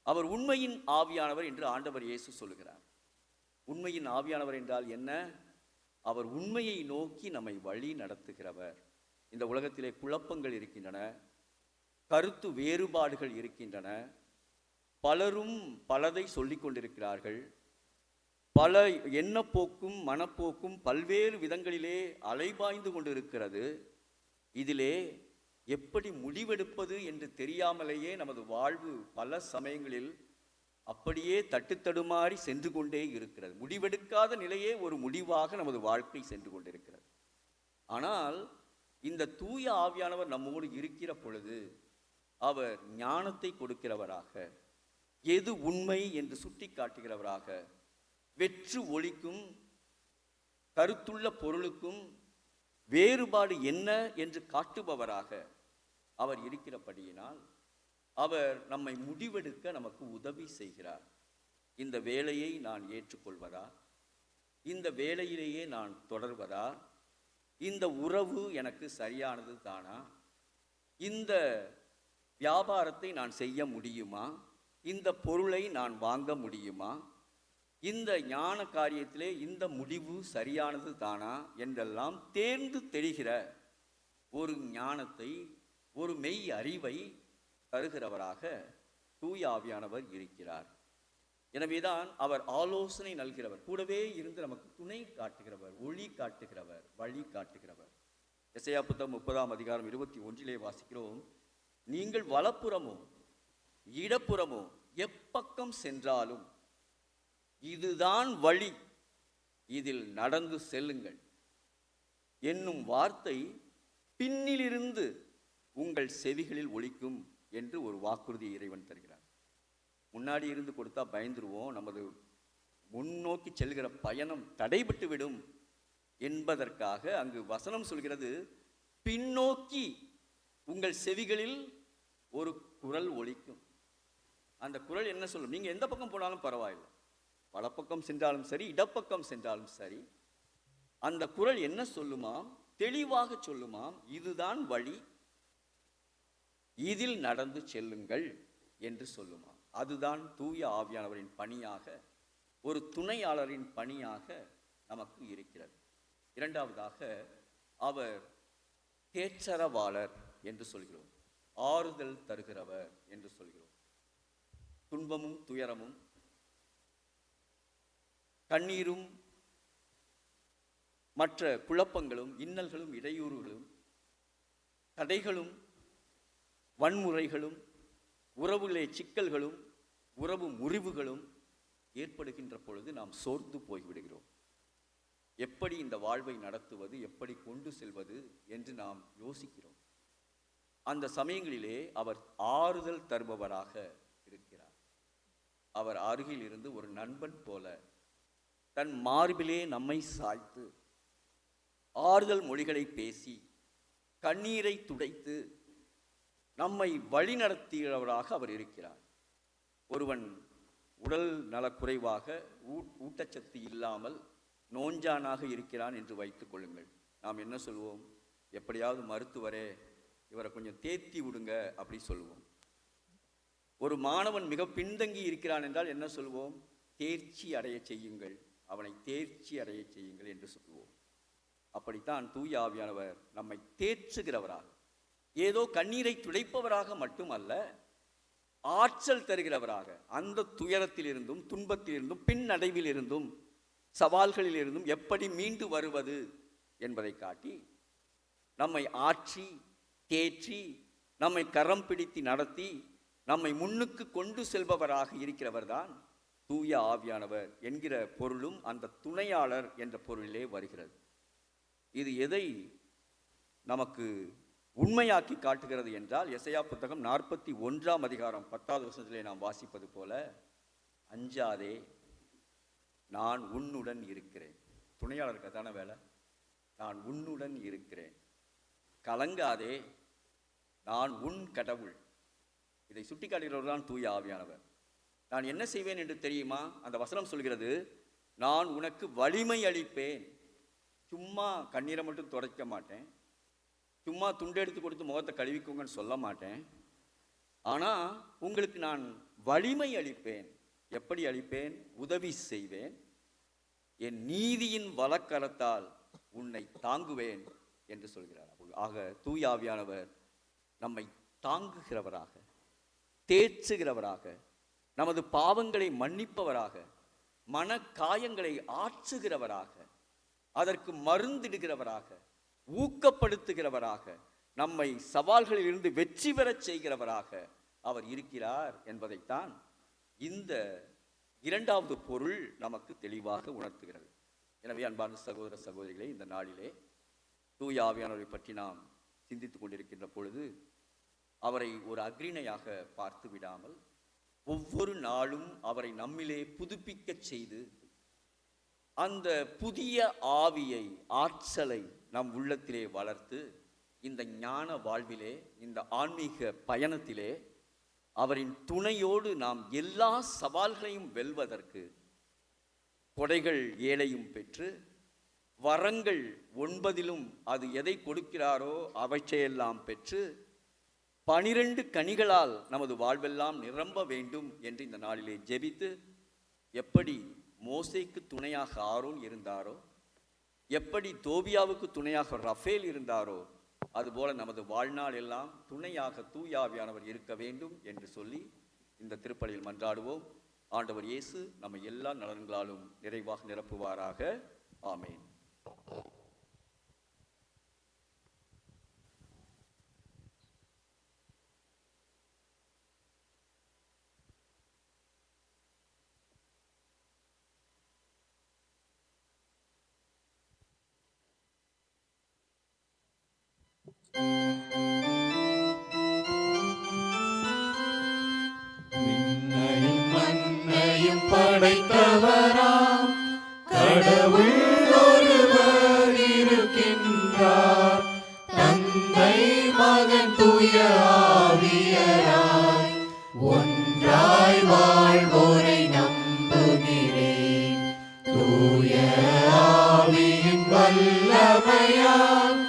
அவர் உண்மையின் ஆவியானவர் என்று ஆண்டவர் இயேசு சொல்லுகிறார். உண்மையின் ஆவியானவர் என்றால் என்ன? அவர் உண்மையை நோக்கி நம்மை வழி நடத்துகிறவர். இந்த உலகத்திலே குழப்பங்கள் இருக்கின்றன, கருத்து வேறுபாடுகள் இருக்கின்றன, பலரும் பலதை சொல்லிக் கொண்டிருக்கிறார்கள், பல எண்ணப்போக்கும் மனப்போக்கும் பல்வேறு விதங்களிலே அலைபாய்ந்து கொண்டிருக்கிறது. இதிலே எப்படி முடிவெடுப்பது என்று தெரியாமலேயே நமது வாழ்வு பல சமயங்களில் அப்படியே தட்டுத்தடுமாறி சென்று கொண்டே இருக்கிறது. முடிவெடுக்காத நிலையே ஒரு முடிவாக நமது வாழ்க்கை சென்று கொண்டிருக்கிறது. ஆனால் இந்த தூய ஆவியானவர் நம்மோடு இருக்கிற பொழுது அவர் ஞானத்தை கொடுக்கிறவராக, எது உண்மை என்று சுட்டி காட்டுகிறவராக, வெற்று ஒளிக்கும் கருத்துள்ள பொருளுக்கும் வேறுபாடு என்ன என்று காட்டுபவராக அவர் இருக்கிறபடியினால் அவர் நம்மை முடிவெடுக்க நமக்கு உதவி செய்கிறார். இந்த வேலையை நான் ஏற்றுக்கொள்வதா? இந்த வேலையிலேயே நான் தொடர்வதா? இந்த உறவு எனக்கு சரியானது தானா? இந்த வியாபாரத்தை நான் செய்ய முடியுமா? இந்த பொருளை நான் வாங்க முடியுமா? இந்த ஞான காரியத்திலே இந்த முடிவு சரியானது தானா என்றெல்லாம் தேர்ந்து தெரிகிற ஒரு ஞானத்தை, ஒரு மெய் அறிவை தருகிறவராக தூய ஆவியானவர் இருக்கிறார். எனவேதான் அவர் ஆலோசனை நல்கிறவர், கூடவே இருந்து நமக்கு துணை காட்டுகிறவர், ஒளி காட்டுகிறவர், வழி காட்டுகிறவர். எசையா புத்தகம் 30ஆம் அதிகாரம் 21 வாசிக்கிறோம், நீங்கள் வலப்புறமோ இடப்புறமோ எப்பக்கம் சென்றாலும் இதுதான் வழி, இதில் நடந்து செல்லுங்கள் என்னும் வார்த்தை பின்னிலிருந்து உங்கள் செவிகளில் ஒலிக்கும் என்று ஒரு வாக்குறுதியை இறைவன் தருகிறார். முன்னாடி இருந்து கொடுத்தா பயந்துருவோம், நமது முன்னோக்கி செல்கிற பயணம் தடைபட்டு விடும் என்பதற்காக அங்கு வசனம் சொல்கிறது, பின்னோக்கி உங்கள் செவிகளில் ஒரு குரல் ஒலிக்கும். அந்த குரல் என்ன சொல்லும்? நீங்க எந்த பக்கம் போனாலும் பரவாயில்லை, வலப்பக்கம் சென்றாலும் சரி, இடப்பக்கம் சென்றாலும் சரி, அந்த குரல் என்ன சொல்லுமாம்? தெளிவாக சொல்லுமாம், இதுதான் வழி, இதில் நடந்து செல்லுங்கள் என்று சொல்லுமாம். அதுதான் தூய ஆவியானவரின் பணியாக, ஒரு துணையாளரின் பணியாக நமக்கு இருக்கிறது. இரண்டாவதாக அவர் தேற்றரவாளர் என்று சொல்கிறோம், ஆறுதல் தருகிறவர் என்று சொல்கிறோம். துன்பமும் துயரமும் கண்ணீரும் மற்ற குழப்பங்களும் இன்னல்களும் இடையூறுகளும் தடைகளும் வன்முறைகளும் உறவுகளே சிக்கல்களும் உறவு முறிவுகளும் ஏற்படுகின்ற பொழுது நாம் சோர்ந்து போய்விடுகிறோம். எப்படி இந்த வாழ்வை நடத்துவது, எப்படி கொண்டு செல்வது என்று நாம் யோசிக்கிறோம். அந்த சமயங்களிலே அவர் ஆறுதல் தருபவராக இருக்கிறார். அவர் அருகில் இருந்து ஒரு நண்பன் போல தன் மார்பிலே நம்மை சாய்த்து ஆறுதல் மொழிகளை பேசி கண்ணீரை துடைத்து நம்மை வழிநடத்துகிறவராக அவர் இருக்கிறார். ஒருவன் உடல் நலக்குறைவாக ஊட்டச்சத்து இல்லாமல் நோஞ்சானாக இருக்கிறான் என்று வைத்துக் கொள்ளுங்கள். நாம் என்ன சொல்வோம்? எப்படியாவது மருத்துவரே இவரை கொஞ்சம் தேத்தி விடுங்க அப்படி சொல்லுவோம். ஒரு மாணவன் மிக பின்தங்கி இருக்கிறான் என்றால் என்ன சொல்வோம்? தேர்ச்சி அடைய செய்யுங்கள், அவனை தேர்ச்சி அடைய செய்யுங்கள் என்று சொல்லுவோம். அப்படித்தான் தூய ஆவியானவர் நம்மை தேற்றுகிறவராக, ஏதோ கண்ணீரை துடைப்பவராக மட்டுமல்ல, ஆற்றல் தருகிறவராக, அந்த துயரத்திலிருந்தும் துன்பத்திலிருந்தும் பின்னடைவிலிருந்தும் சவால்களிலிருந்தும் எப்படி மீண்டு வருவது என்பதை காட்டி நம்மை ஆற்றி தேற்றி நம்மை கரம் பிடித்து நடத்தி நம்மை முன்னுக்கு கொண்டு செல்பவராக இருக்கிறவர் தான் தூய ஆவியானவர் என்கிற பொருளும் அந்த துணையாளர் என்ற பொருளிலே வருகிறது. இது எதை நமக்கு உண்மையாக்கி காட்டுகிறது என்றால், எசையா புத்தகம் 41ஆம் அதிகாரம் 10வது வசனத்திலே நாம் வாசிப்பது போல, அஞ்சாதே நான் உன்னுடன் இருக்கிறேன். துணையாளருக்கு தானே வேலை. நான் உன்னுடன் இருக்கிறேன். கலங்காதே நான் உன் கடவுள். இதை சுட்டிக்காட்டுகிறவர் தான் தூய ஆவியானவர். நான் என்ன செய்வேன் என்று தெரியுமா? அந்த வசனம் சொல்கிறது, நான் உனக்கு வலிமை அளிப்பேன். சும்மா கண்ணீரை மட்டும் துடைக்க மாட்டேன், சும்மா துண்டு எடுத்து கொடுத்து முகத்தை கழுவிக்கோங்கன்னு சொல்ல மாட்டேன். ஆனால் உங்களுக்கு நான் வலிமை அளிப்பேன். எப்படி அளிப்பேன்? உதவி செய்வேன். என் நீதியின் வலக்கரத்தால் உன்னை தாங்குவேன் என்று சொல்கிறார். ஆக தூய ஆவியானவர் நம்மை தாங்குகிறவராக, தேற்றுகிறவராக, நமது பாவங்களை மன்னிப்பவராக, மன காயங்களை ஆற்றுகிறவராக, அதற்கு மருந்திடுகிறவராக, ஊக்கப்படுத்துகிறவராக, நம்மை சவால்களில் இருந்து வெற்றி பெறச் செய்கிறவராக அவர் இருக்கிறார் என்பதைத்தான் இந்த இரண்டாவது பொருள் நமக்கு தெளிவாக உணர்த்துகிறது. எனவே அன்பான சகோதர சகோதரிகளே, இந்த நாளிலே தூய ஆவியானவரை பற்றி நாம் சிந்தித்துக் கொண்டிருக்கின்ற பொழுது அவரை ஒரு அக்ரிணையாக பார்த்து விடாமல் ஒவ்வொரு நாளும் அவரை நம்மிலே புதுப்பிக்க செய்து அந்த புதிய ஆவியை, ஆற்றலை நம் உள்ளத்திலே வளர்த்து இந்த ஞான வாழ்விலே, இந்த ஆன்மீக பயணத்திலே அவரின் துணையோடு நாம் எல்லா சவால்களையும் வெல்வதற்கு கொடைகள் 7ஐயும் பெற்று, வரங்கள் 9லும் அது எதை கொடுக்கிறாரோ அவற்றையெல்லாம் பெற்று 12 கனிகளால் நமது வாழ்வெல்லாம் நிரம்ப வேண்டும் என்று இந்த நாளிலே ஜெபித்து, எப்படி மோசேக்கு துணையாக ஆரோன் இருந்தாரோ, எப்படி தோபியாவுக்கு துணையாக ரஃபேல் இருந்தாரோ, அதுபோல நமது வாழ்நாள் எல்லாம் துணையாக தூய ஆவியானவர் இருக்க வேண்டும் என்று சொல்லி இந்த திருப்பலியில் மன்றாடுவோம். ஆண்டவர் இயேசு நம்மை எல்லா நலன்களாலும் நிறைவாக நிரப்புவாராக. ஆமேன். விண்ணையும் மண்ணையும் படைத்தவராம் கடவுள் ஒருவர் இருக்கின்றார். தந்தை, மகன், தூய ஆவியராய் ஒன்றாய் வாழ்வோரை நம்புகிறேன். தூய ஆவியின் வல்லமையால்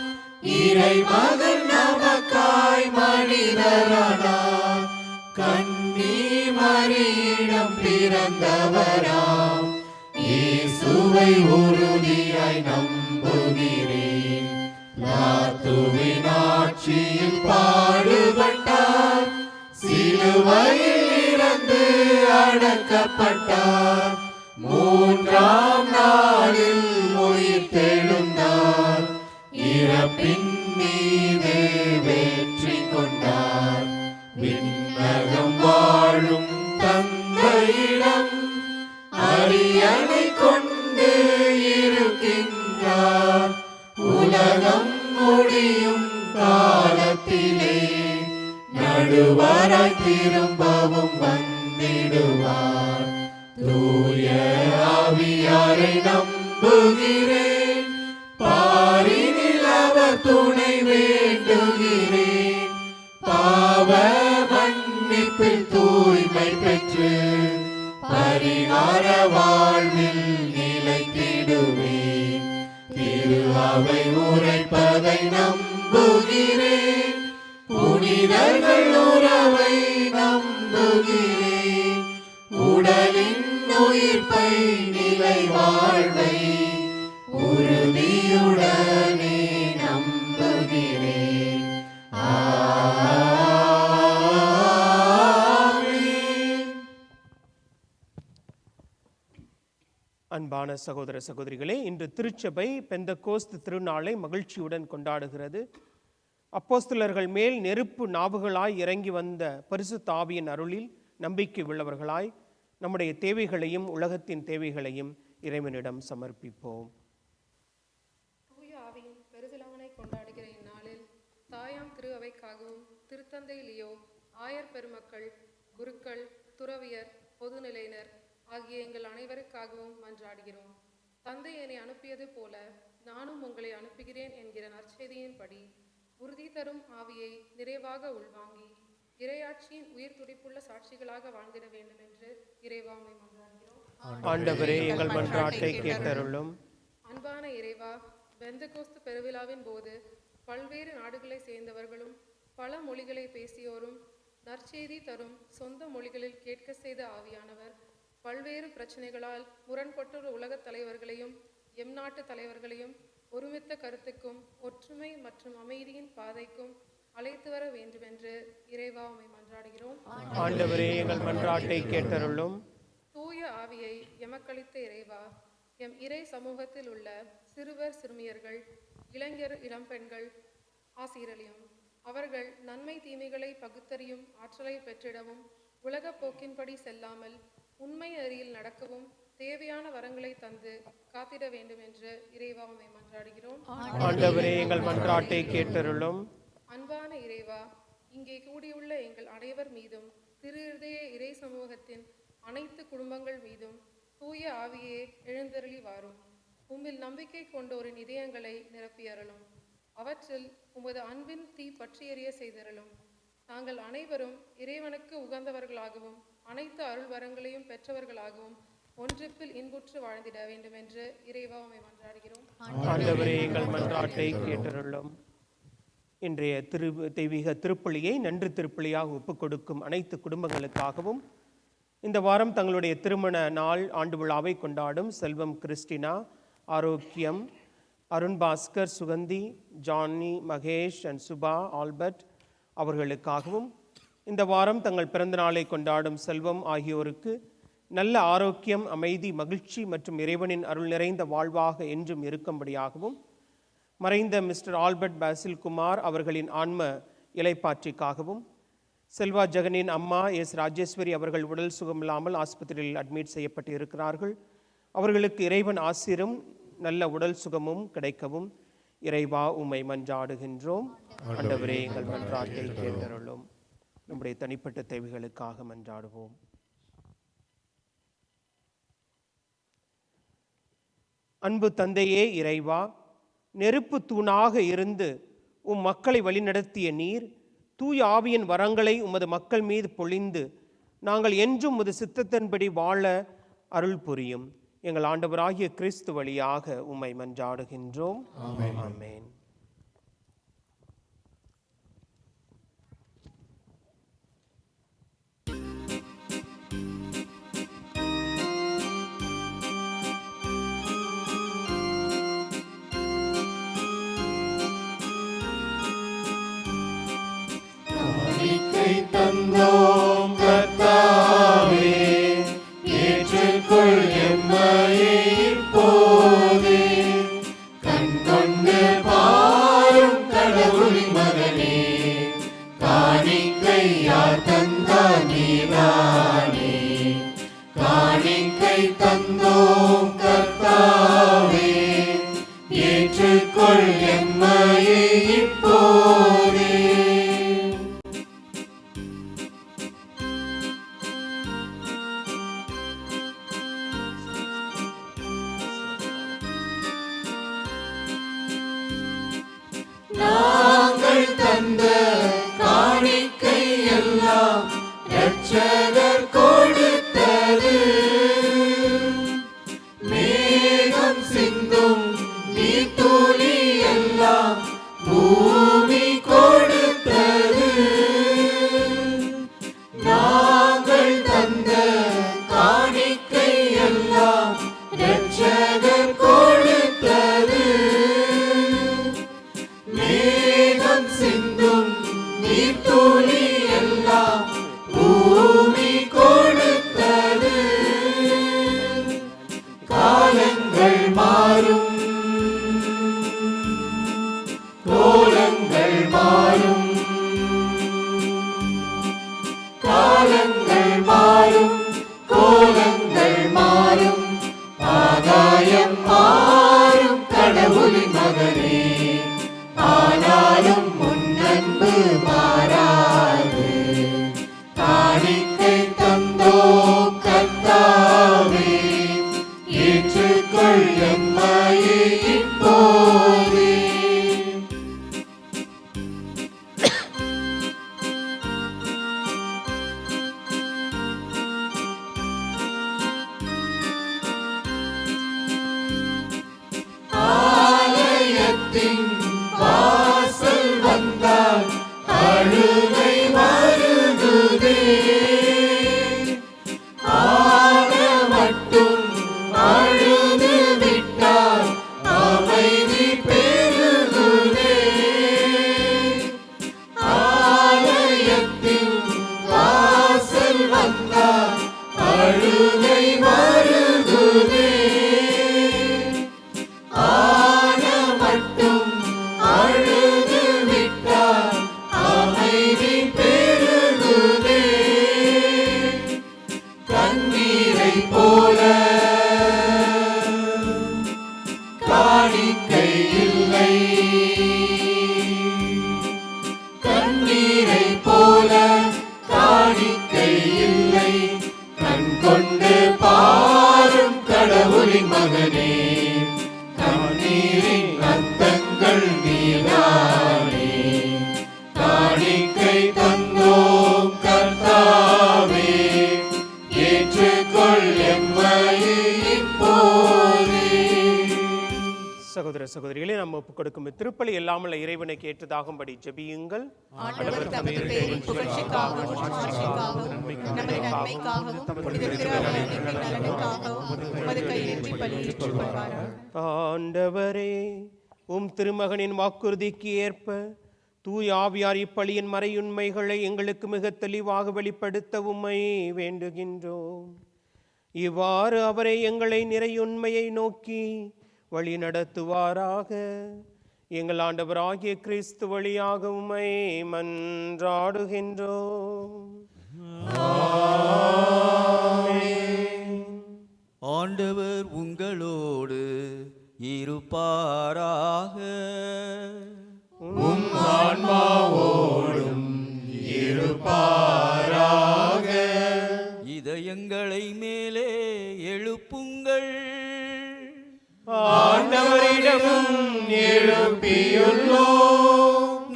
இறைமகன் நமக்காய் மனிதரானார். கன்னி மரியிடம் பிறந்தவராம் இயேசுவை உறுதியாய் நம்புகிறேன். லாத்துவின் ஆட்சியில் பாடுபட்டார், சிலுவையில் இறந்து அடக்கப்பட்டார், 3ஆம் நாளில் உயிர்த்தெழுந்தார், இறப்பின் மீது வெற்றி கொண்டார். விண்ணகம் வாழும் தந்தையிடம் திரும்பவும் வந்திடுவார். தூய ஆவியாரை நம்புகிறேன், பாரினில் அவர் துணை வேண்டுகிறேன். பாவ மன்னிப்பில் தூய்மை பெற்று பரிகார வாழ்வில் நிலைத்திடுவேன். திரு அவை உரைப்பதை நம்புகிறேன், புனிதர்கள் உறவை நம்புகிறேன். உடலின் உயிர்ப்பை நிலை வாழ்வை உறுதியுடனே நம்புகிறேன். ஆமென். அன்பான சகோதர சகோதரிகளே, இன்று திருச்சபை பெந்தகோஸ்து திருநாளை மகிழ்ச்சியுடன் கொண்டாடுகிறது. அப்போஸ்தலர்கள் மேல் நெருப்பு நாவுகளாய் இறங்கி வந்த பரிசுத்த ஆவியின் அருளில் நம்பிக்கை உள்ளவர்களாய் நம்முடைய தேவைகளையும் உலகத்தின் தேவைகளையும் இறைவனிடம் சமர்ப்பிப்போம். தூய ஆவியின் பெருவிழாவினை கொண்டாடுகிற இந்நாளில் தாயாம் திரு அவைக்காகவும் திருத்தந்தை லியோ, ஆயர் பெருமக்கள், குருக்கள், துறவியர், பொதுநிலையினர் ஆகிய எங்கள் அனைவருக்காகவும் மன்றாடுகிறோம். தந்தை என்னை அனுப்பியது போல நானும் உங்களை அனுப்புகிறேன் என்கிற நற்செய்தியின்படி உறுதி தரும் ஆவியை நிறைவாக உள்வாங்கி இறையாட்சியின் உயிர் துடிப்புள்ள சாட்சிகளாக வாழ்ந்திட வேண்டும் என்று இறைவா உம்மை மன்றாடுகிறோம். ஆண்டவரே, எங்கள் மன்றாட்டை கேட்டருளும். அன்பான இறைவா, பெந்தகோஸ்து பெருவிழாவின் போது பல்வேறு நாடுகளை சேர்ந்தவர்களும் பல மொழிகளை பேசியோரும் நற்செய்தி தரும் சொந்த மொழிகளில் கேட்க செய்த ஆவியானவர் பல்வேறு பிரச்சனைகளால் முரண்பட்டுள்ள உலகத் தலைவர்களையும் எம் நாட்டு தலைவர்களையும் ஒருமித்த கருத்துக்கும் ஒற்றுமை மற்றும் அமைதியின் பாதைக்கும் அழைத்து வர வேண்டுமென்று இறைவா உம்மை மன்றாடுகிறோம். ஆண்டவரே, எங்கள் மன்றாட்டை கேட்டருளும். தூய ஆவியை எமக்களித்த இறைவா, எம் இறை சமூகத்தில் உள்ள சிறுவர் சிறுமியர்கள், இளைஞர் இளம்பெண்கள் ஆசீரலியும் அவர்கள் நன்மை தீமைகளை பகுத்தறியும் ஆற்றலை பெற்றிடவும் உலக போக்கின்படி செல்லாமல் உண்மை அறியில் நடக்கவும் தேவையான வரங்களை தந்து காத்திட வேண்டும் என்று இறைவா உம்மை மன்றாடுகிறோம். ஆண்டவரே, எங்கள் மன்றாட்டை கேட்டருளும். அன்பான இறைவா, இங்கே கூடியுள்ள எங்கள் அனைவர் மீதும் திரு இருதய இறை சமூகத்தின் அனைத்து குடும்பங்கள் மீதும் தூய ஆவியே எழுந்தருளி வாரும். உம்மில் நம்பிக்கை கொண்டோரின் இதயங்களை நிரப்பியருளும். அவற்றில் உமது அன்பின் தீ பற்றி எரிய செய்தருளும். நாங்கள் அனைவரும் இறைவனுக்கு உகந்தவர்களாகவும் அனைத்து அருள் வரங்களையும் பெற்றவர்களாகவும் ஒன்றிப்பில் இன்புற்று வாழ்ந்திட வேண்டும் என்று இறைவா உம்மை மன்றாடுகிறோம். ஆண்டவரே, எங்கள் மன்றாட்டை கேட்டருளும். இன்றைய தெய்வீக திருப்பலியை நன்று திருப்பலியாக ஒப்புக் கொடுக்கும் அனைத்து குடும்பங்களுக்காகவும் இந்த வாரம் தங்களுடைய திருமண நாள் ஆண்டு விழாவை கொண்டாடும் Selvam Christina, Arokkiyam, Arun Bhaskar, Suganthi, Johnny, Mahesh and Subha Albert அவர்களுக்காகவும் இந்த வாரம் தங்கள் பிறந்த நாளை கொண்டாடும் செல்வம் ஆகியோருக்கு நல்ல ஆரோக்கியம், அமைதி, மகிழ்ச்சி மற்றும் இறைவனின் அருள் நிறைந்த வாழ்வாக என்றும் இருக்கும்படியாகவும் மறைந்த மிஸ்டர் ஆல்பர்ட் பாசில் குமார் அவர்களின் ஆன்ம இலைப்பாற்றிக்காகவும் செல்வா ஜெகனின் அம்மா எஸ் ராஜேஸ்வரி அவர்கள் உடல் சுகமில்லாமல் ஆஸ்பத்திரியில் அட்மிட் செய்யப்பட்டு இருக்கிறார்கள். அவர்களுக்கு இறைவன் ஆசீரும் நல்ல உடல் சுகமும் கிடைக்கவும் இறைவா உம்மை மன்றாடுகின்றோம். ஆண்டவரே, எங்கள் மன்றாட்டை கேட்டருளும். நம்முடைய தனிப்பட்ட தேவைகளுக்காக மன்றாடுவோம். அன்பு தந்தையே இறைவா, நெருப்பு தூணாக இருந்து உம் மக்களை வழிநடத்திய நீர் தூய ஆவியின் வரங்களை உமது மக்கள் மீது பொழிந்து நாங்கள் என்றும் உமது சித்தத்தின்படி வாழ அருள் புரியும். எங்கள் ஆண்டவராகிய கிறிஸ்து வழியாக உம்மை மன்றாடுகின்றோம். ஆமென். தந்தோம் கர்த்தாவே, ஏற்றுக்கொள் எம்மையே இப்போதே. கண்கொண்டு பாரும் கடவுளின் மகனே, காணிக்கை யார் தந்தார் நீதானே. காணிக்கை தந்தோம் கர்த்தாவே, ஏற்றுக்கொள் எம்மையே இப்போதே. இரட்சகர் கொடுத்தது. மேகம் சிந்தும் நீர்த்துளி எல்லாம் பூமி கொடுத்தது. நாங்கள் தந்த காணிக்கை எல்லாம் இரட்சகர் கொடுத்தது. மேகம் சிந்தும் நீர்த்துளி எல்லாம் பூமி கொடுத்தது. காலங்கள் மாறும், கோலங்கள் மாறும். காலங்கள் மாறும், கோலங்கள் மாறும். ஆகாயம் மாறும் கடவுளின் மகனே, ஆனாலும் முன்னன்பு மாறாது. காணிக்கை தந்தோம் கர்த்தாவே, ஏற்றுக்கொள் எம்மையே இப்போதே. ஆலயத்தின் வாசல் வந்தால் அழுகை வருகுதே. ஆன மட்டும் அழுது விட்டால் அமைதி பெருகுதே. ஆலயத்தின் வாசல் வந்தால் அழுகை வருகுதே. ஆன மட்டும் அழுது விட்டால் அமைதி பெருகுதே. கண்ணீரை போல காணிக்கை இல்லை. கண்ணீரை போல காணிக்கை இல்லை. கண் கொண்டு பாரும் கடவுளின் மகனே, கண்ணீரின் ரத்தங்கள் நீரானே. காணிக்கை தந்தோம் கர்த்தாவே, ஏற்றுக்கொள் எம்மையே இப்போதே. சகோதர சகோதரிகளே, நாம் ஒப்புக் கொடுக்கும் திருப்பலி எல்லாமல்ல இறைவனை கேட்டதாகும்படி ஜெபியுங்கள். ஆண்டவர் தமது பெயரின் புகழ்ச்சிக்காகவும் மாட்சிக்காகவும் நமது நன்மைக்காகவும் புனித திரு அவையின் நலனுக்காகவும் உமது கையேற்றி பலியேற்றுக் கொள்வாராக. ஆண்டவரே, உம் திருமகனின் வாக்குறுதிக்கு ஏற்ப தூய ஆவியார் இப்பலியின் மறையுண்மைகளை எங்களுக்கு மிக தெளிவாக வெளிப்படுத்த உம்மை வேண்டுகின்றோம். இவ்வாறு அவரை எங்களை நிறையுண்மையை நோக்கி வழி நடத்துவாராக. எங்கள் ஆண்டவராகிய கிறிஸ்து வழியாக உம்மை மன்றாடுகின்றோம். ஆண்டவர் உங்களோடு இருப்பாராக. உம் ஆன்மாவோடும் இருப்பாராக. இதயங்களை மேலே எழுப்புங்கள். ஆண்டவரிடமும் எழுப்பியுள்ளோம்.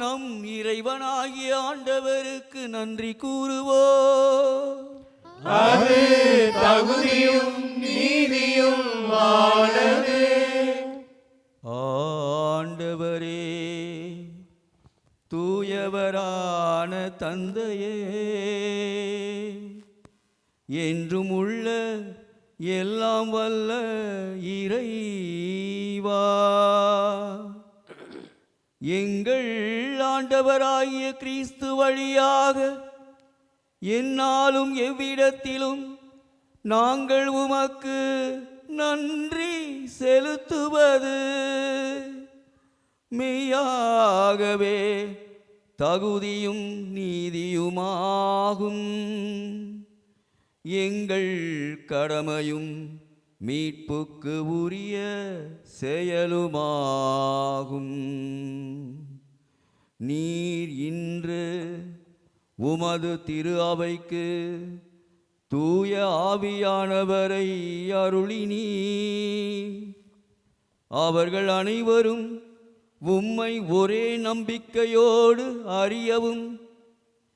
நம் இறைவனாகிய ஆண்டவருக்கு நன்றி கூறுவோம். அது தகுதியும் நீதியும் ஆனது. ஆண்டவரே, தூயவரான தந்தையே, என்றும் உள்ள எல்லாம் வல்ல இறைவா, எங்கள் ஆண்டவராகிய கிறிஸ்து வழியாக எந்நாளும் எவ்விடத்திலும் நாங்கள் உமக்கு நன்றி செலுத்துவது மெய்யாகவே தகுதியும் நீதியுமாகும். எங்கள் கடமையும் மீட்புக்கு உரிய செயலுமாகும். நீர் இன்று உமது திரு அவைக்கு தூய ஆவியானவரை அருளினீ. அவர்கள் அனைவரும் உம்மை ஒரே நம்பிக்கையோடு அறியவும்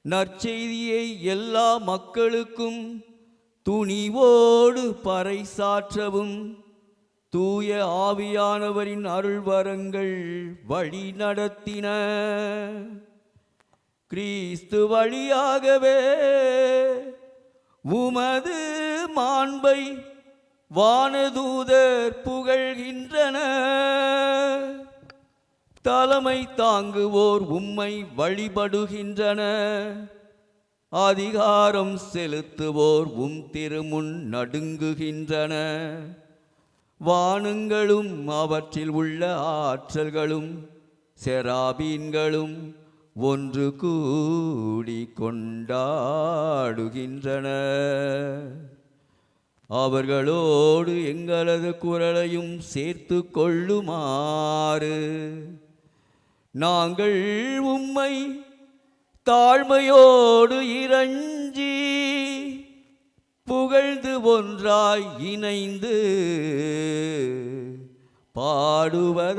நற்செய்தியை எல்லா மக்களுக்கும் துணிவோடு பறைசாற்றவும் தூய ஆவியானவரின் அருள்வரங்கள் வழி நடத்தின. கிறிஸ்து வழியாகவே உமது மாண்பை வானதூதர் புகழ்கின்றனர். தலைமை தாங்குவோர் உம்மை வழிபடுகின்றனர். அதிகாரம் செலுத்துவோர் உம் திருமுன் நடுங்குகின்றனர். வானங்களும் அவற்றில் உள்ள ஆற்றல்களும் செராபீன்களும் ஒன்று கூடி கொண்டாடுகின்றன. அவர்களோடு எங்களது குரலையும் சேர்த்து கொள்ளுமாறு நாங்கள் உம்மை தாழ்மையோடு இறைஞ்சி புகழ்ந்து ஒன்றாய் இணைந்து பாடுவதாவது.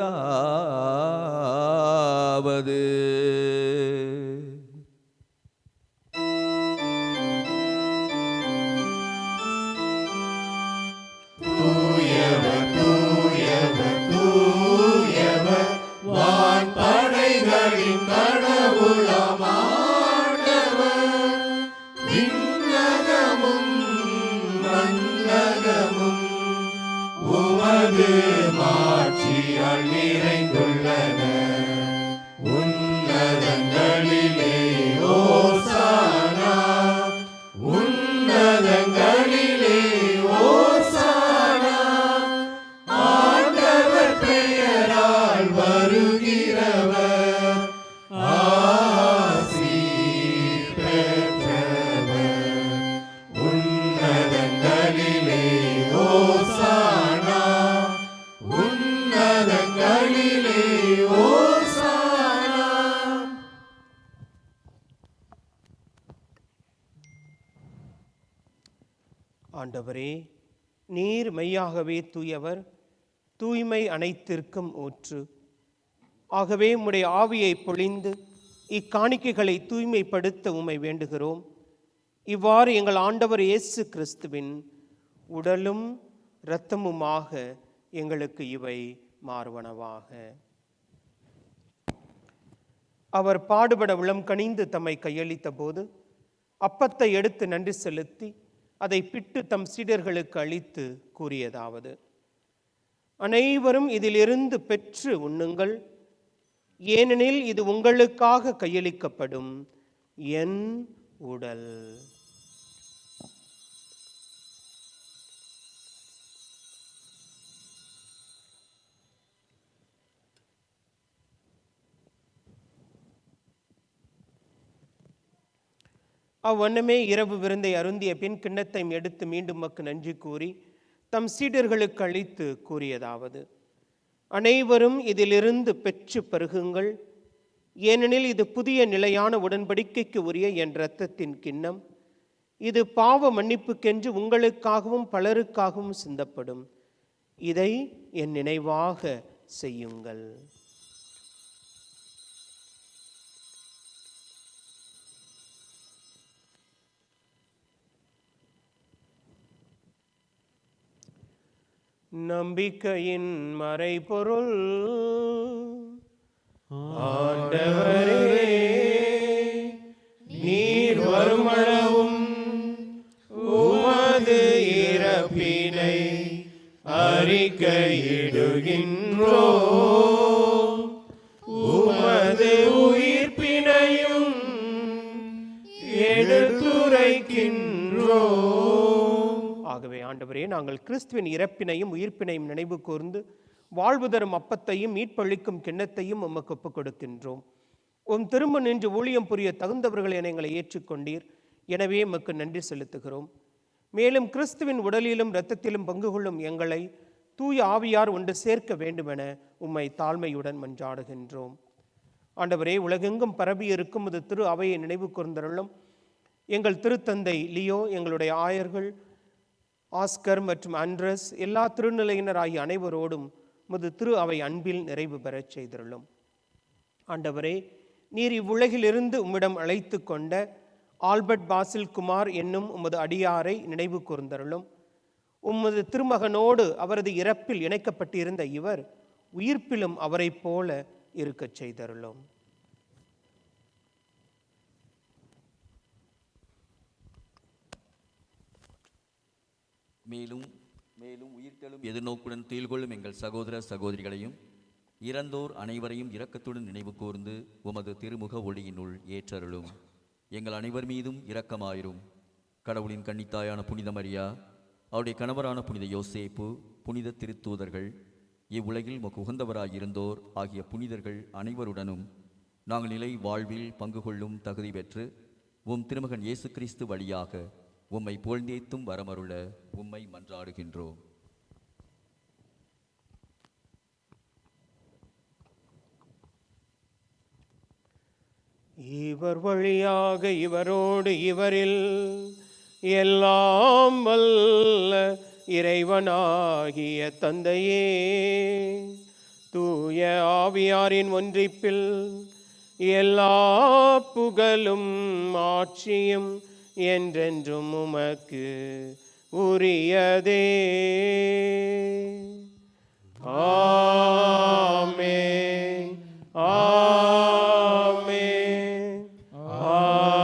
தூயவர் தூயவர் தூயவர் வான்படைகளின் கடவுளாம் ஆண்டவர். விண்ணகமும் மண்ணகமும் உமது மாட்சியால் நிறைந்துள்ளன. உன்னதங்களிலே ஓசானா, உன்னதங்களிலே ஓசானா. ஆண்டவர் பெயரால் வருகிறவர் ஆசி பெற்றவர். உன்னதங்களிலே ஓசானா, உன்னதங்களிலே ஓசானா. ஆண்டவரே, நீர் மெய்யாகவே தூயவர், தூய்மை அனைத்திற்கும் ஊற்று. ஆகவே உம்முடைய ஆவியை பொழிந்து இக்காணிக்கைகளை தூய்மைப்படுத்த உம்மை வேண்டுகிறோம். இவ்வாறு எங்கள் ஆண்டவர் இயேசு கிறிஸ்துவின் உடலும் இரத்தமுமாக எங்களுக்கு இவை மாறுவனவாக. அவர் பாடுபட உளம் கனிந்து தம்மை கையளித்த போது அப்பத்தை எடுத்து நன்றி செலுத்தி அதை பிட்டு தம் சீடர்களுக்கு அளித்து கூறியதாவது: அனைவரும் இதிலிருந்து பெற்று உண்ணுங்கள், ஏனெனில் இது உங்களுக்காக கையளிக்கப்படும் என் உடல். அவ்வண்ணமே இரவு விருந்தை அருந்திய பின் கிண்ணத்தை எடுத்து மீண்டும் மக்கு நன்றி கூறி தம் சீடர்களுக்கு அளித்து கூறியதாவது: அனைவரும் இதிலிருந்து பெற்று பருகுங்கள், ஏனெனில் இது புதிய நிலையான உடன்படிக்கைக்கு உரிய என் இரத்தத்தின் கிண்ணம். இது பாவ மன்னிப்புக்கென்று உங்களுக்காகவும் பலருக்காகவும் சிந்தப்படும். இதை என் நினைவாக செய்யுங்கள். நம்பிக்கையின் மறைபொருள். ஆண்டவரே, நீர் வருமளவும் உமது இறப்பினை அறிக்கையிடுகின்றோம், உமது உயிர்ப்பினையும் எடுத்துரைக்கின்றோம். ஆகவே ஆண்டவரே, நாங்கள் கிறிஸ்துவின் இறப்பினையும் உயிர்ப்பினையும் நினைவு கூர்ந்து வாழ்வு தரும் அப்பத்தையும் மீட்பளிக்கும் கிண்ணத்தையும் உமக்கு ஒப்புக் கொடுக்கின்றோம். உம் திரும்ப நின்று ஊழியம் புரிய தகுந்தவர்கள் என எங்களை ஏற்றுக்கொண்டீர். எனவே உமக்கு நன்றி செலுத்துகிறோம். மேலும் கிறிஸ்துவின் உடலிலும் இரத்தத்திலும் பங்கு கொள்ளும் எங்களை தூய ஆவியார் ஒன்று சேர்க்க வேண்டுமென உம்மை தாழ்மையுடன் மன்றாடுகின்றோம். ஆண்டவரே, உலகெங்கும் பரவி இருக்கும் இது திரு அவையை நினைவு கூர்ந்தருளும். எங்கள் திருத்தந்தை லியோ, எங்களுடைய ஆயர்கள் ஆஸ்கர் மற்றும் அண்ட்ரஸ், எல்லா திருநிலையினர் ஆகிய அனைவரோடும் முது திரு அவை அன்பில் நிறைவு பெறச் செய்திருளும். ஆண்டவரே, நீர் இவ்வுலகிலிருந்து உம்மிடம் அழைத்து கொண்ட ஆல்பர்ட் பாசில் குமார் என்னும் உமது அடியாரை நினைவு கூர்ந்தருளும். உமது திருமகனோடு அவரது இறப்பில் இணைக்கப்பட்டிருந்த இவர் உயிர்ப்பிலும் அவரைப் போல இருக்கச் செய்தருளும். மேலும் மேலும் உயிர்த்தெழும் எதிர்நோக்குடன் துயில்கொள்ளும் எங்கள் சகோதர சகோதரிகளையும் இறந்தோர் அனைவரையும் இரக்கத்துடன் நினைவு கூர்ந்து உமது திருமுக ஒளியினுள் ஏற்றருளும். எங்கள் அனைவர் மீதும் இரக்கமாயிரும். கடவுளின் கன்னித்தாயான புனித மரியா, அவருடைய கணவரான புனித யோசேப்பு, புனித திருத்தூதர்கள், இவ்வுலகில் உமக்கு உகந்தவராயிருந்தோர் ஆகிய புனிதர்கள் அனைவருடனும் நாங்கள் நிலை வாழ்வில் பங்கு கொள்ளும் தகுதி பெற்று உம் திருமகன் இயேசு கிறிஸ்து வழியாக உம்மை புகழ்ந்தேத்தும் வரமருள உம்மை மன்றாடுகின்றோம். இவர் வழியாக இவரோடு இவரில் எல்லாம் வல்ல இறைவனாகிய தந்தையே, தூய ஆவியாரின் ஒன்றிப்பில் எல்லா புகழும் ஆட்சியும் என்றென்றும் உமக்கு உரியதே. ஆமென், ஆமென், ஆமென்.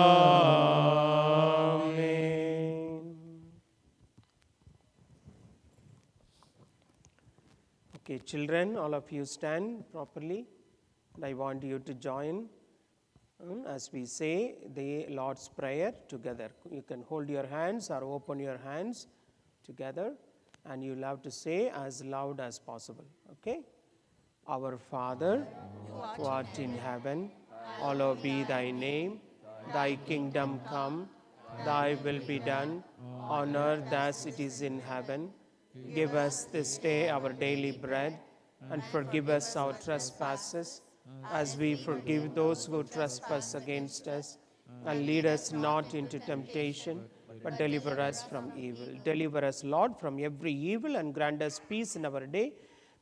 Okay, children, all of you stand properly, and I want you to join as we say the Lord's Prayer together. You can hold your hands or open your hands together, and you'll have to say as loud as possible. Okay? Our Father, who art in heaven, hallowed be thy name. Thy kingdom come, thy will be done, on earth as it is in heaven. Give us this day our daily bread, and forgive us our trespasses, as we forgive those who trespass against us. And lead us not into temptation, but deliver us from evil. Deliver us, Lord, from every evil, and grant us peace in our day,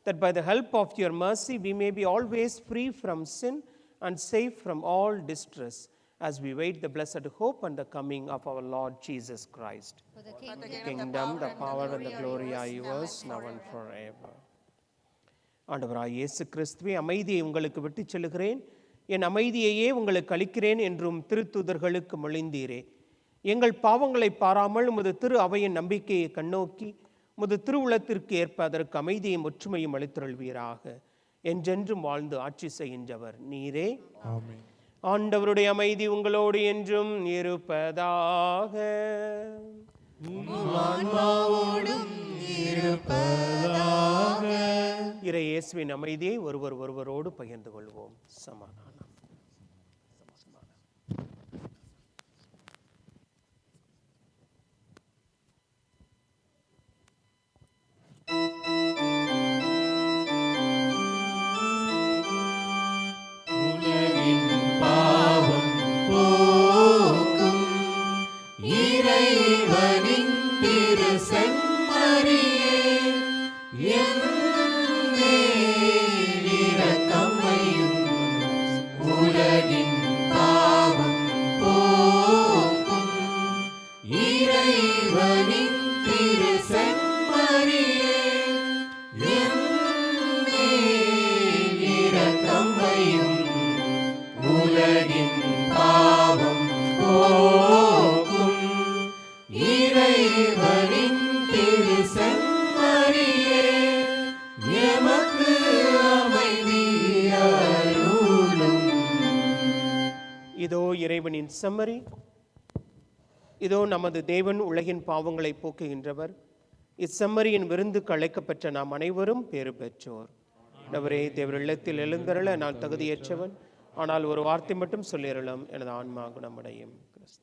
that by the help of your mercy we may be always free from sin and safe from all distress, as we wait the blessed hope and the coming of our Lord Jesus Christ. For the Kingdom, the power, and the glory are yours, now and forever. ஆண்டவராய் இயேசு கிறிஸ்துவே, அமைதியை உங்களுக்கு விட்டுச் செல்கிறேன், என் அமைதியையே உங்களுக்கு அளிக்கிறேன் என்றும் திருத்தூதர்களுக்கு மொழிந்தீரே. எங்கள் பாவங்களை பாராமல் உமது திரு அவையின் நம்பிக்கையை கண்ணோக்கி உமது திருவுளத்திற்கு ஏற்ப அதற்கு அமைதியும் ஒற்றுமையும் அளித்தருள்வீராக. என்றென்றும் வாழ்ந்து ஆட்சி செய்கின்றவர் நீரே. ஆண்டவருடைய அமைதி உங்களோடு என்றும் இருப்பதாக. இறை இயேசுவின் அமைதியை ஒருவரோடு பகிர்ந்து கொள்வோம். சமாதானம். இதோ இறைவனின் செம்மறி, இதோ நமது தேவன் உலகின் பாவங்களை போக்குகின்றவர். இச்செம்மறியின் விருந்துக்கு அழைக்கப்பட்ட நாம் அனைவரும் பேறு பெற்றோர். ஆண்டவரே, தேவர் இல்லத்தில் எழுந்தருள நான் தகுதியற்றவன், ஆனால் ஒரு வார்த்தை மட்டும் சொல்லிரலாம், எனது ஆன்மா குணமடையும். கிறிஸ்து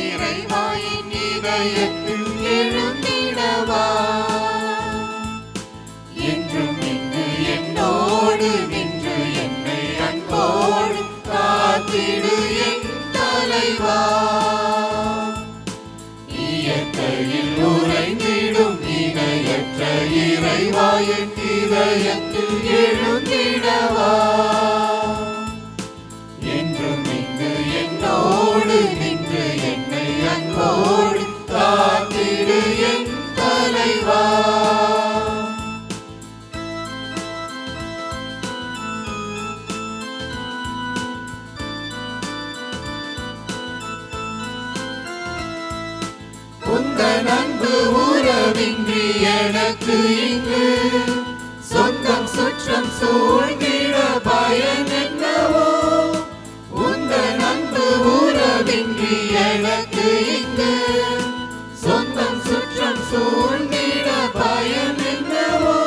இறைவாயின் இதயத்தில் எழுந்திடவா, என்றும் இங்கு என்னோடு நின்று என்னை அன்போடு காத்திடு என் தலைவா. இயற்கையில் உறைந்திடும் இணையற்ற இறைவாயின் இதயத்தில் எழுந்திடவா, என்றும் இங்கு என்னோடு நின்று என்னை அன்போடு காத்திடு என் தலைவா. உந்தன் அன்பு உறவின்றி எனக்கு இங்கு சொந்தம் சுற்றம் சூழ்ந்திட பயன் என்னவோ. உந்தன் அன்பு உறவின்றி எனக்கு இங்கு சொந்தம் சுற்றம் சூழ்ந்திட பயன் என்னவோ.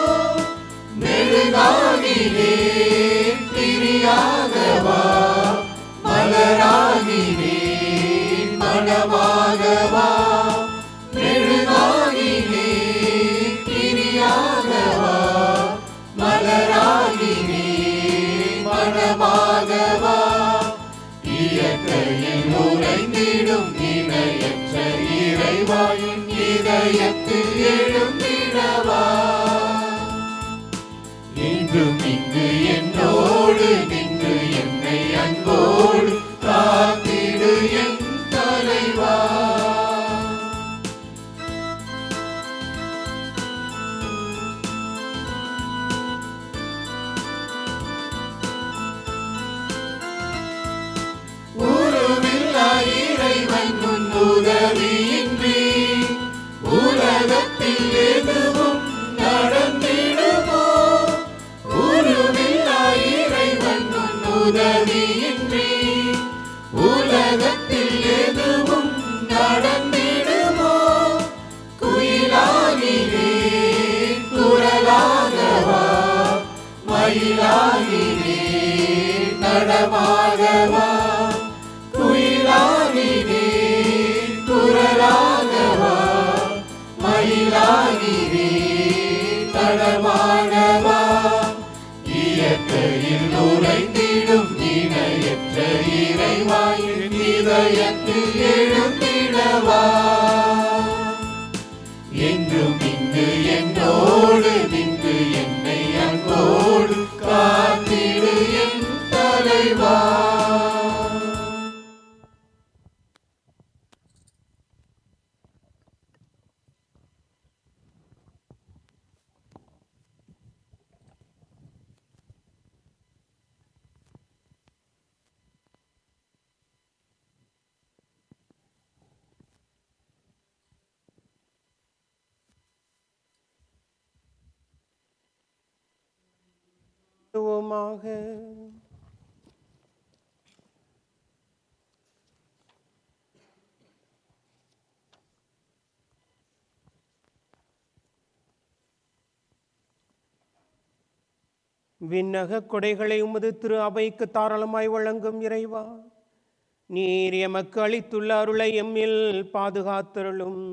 மெழுகாகினேன் திரியாகவா, மலராகினேன் மனமாகவா. மெழுகாகினேன் திரியாகவா, மலராகினேன் மனமாகவா. இயற்கையில் உறைந்திடும் இணையற்ற இறைவாயின் இதயத்தில் எழுந்திடவா, என்றும் இங்கு என்னோடு நின்று என்னை அன்போடு காத்திடு என் தலைவா. இறைவன் உன் உதவியின்றி உலகத்தில் எதுவும் நடந்திடுமோ. உருவில்லா இறைவன் உன் உதவியின்றி உலகத்தில் எதுவும் நடந்திடுமோ. குயிலாகினேன் குரலாகவா, மயிலாகினேன் நடமாகவா. குயிலாகினேன் குரலாகவா, மயிலாகினேன் நடமாகவா. இயற்கையில் உறைந்திடும் இணையற்ற இறைவாயின் இதயத்தில் எழுந்திடவா, என்றும் இங்கு என்னோடு நின்று என்னை அன்போடு காத்திடு என் தலைவா. மாக விண்ணக கொடைகளை உமது திரு அவைக்கு தாராளமாய் வழங்கும் இறைவா, நீர் எமக்கு அளித்துள்ள அருளை எம்மில் பாதுகாத்தருளும்.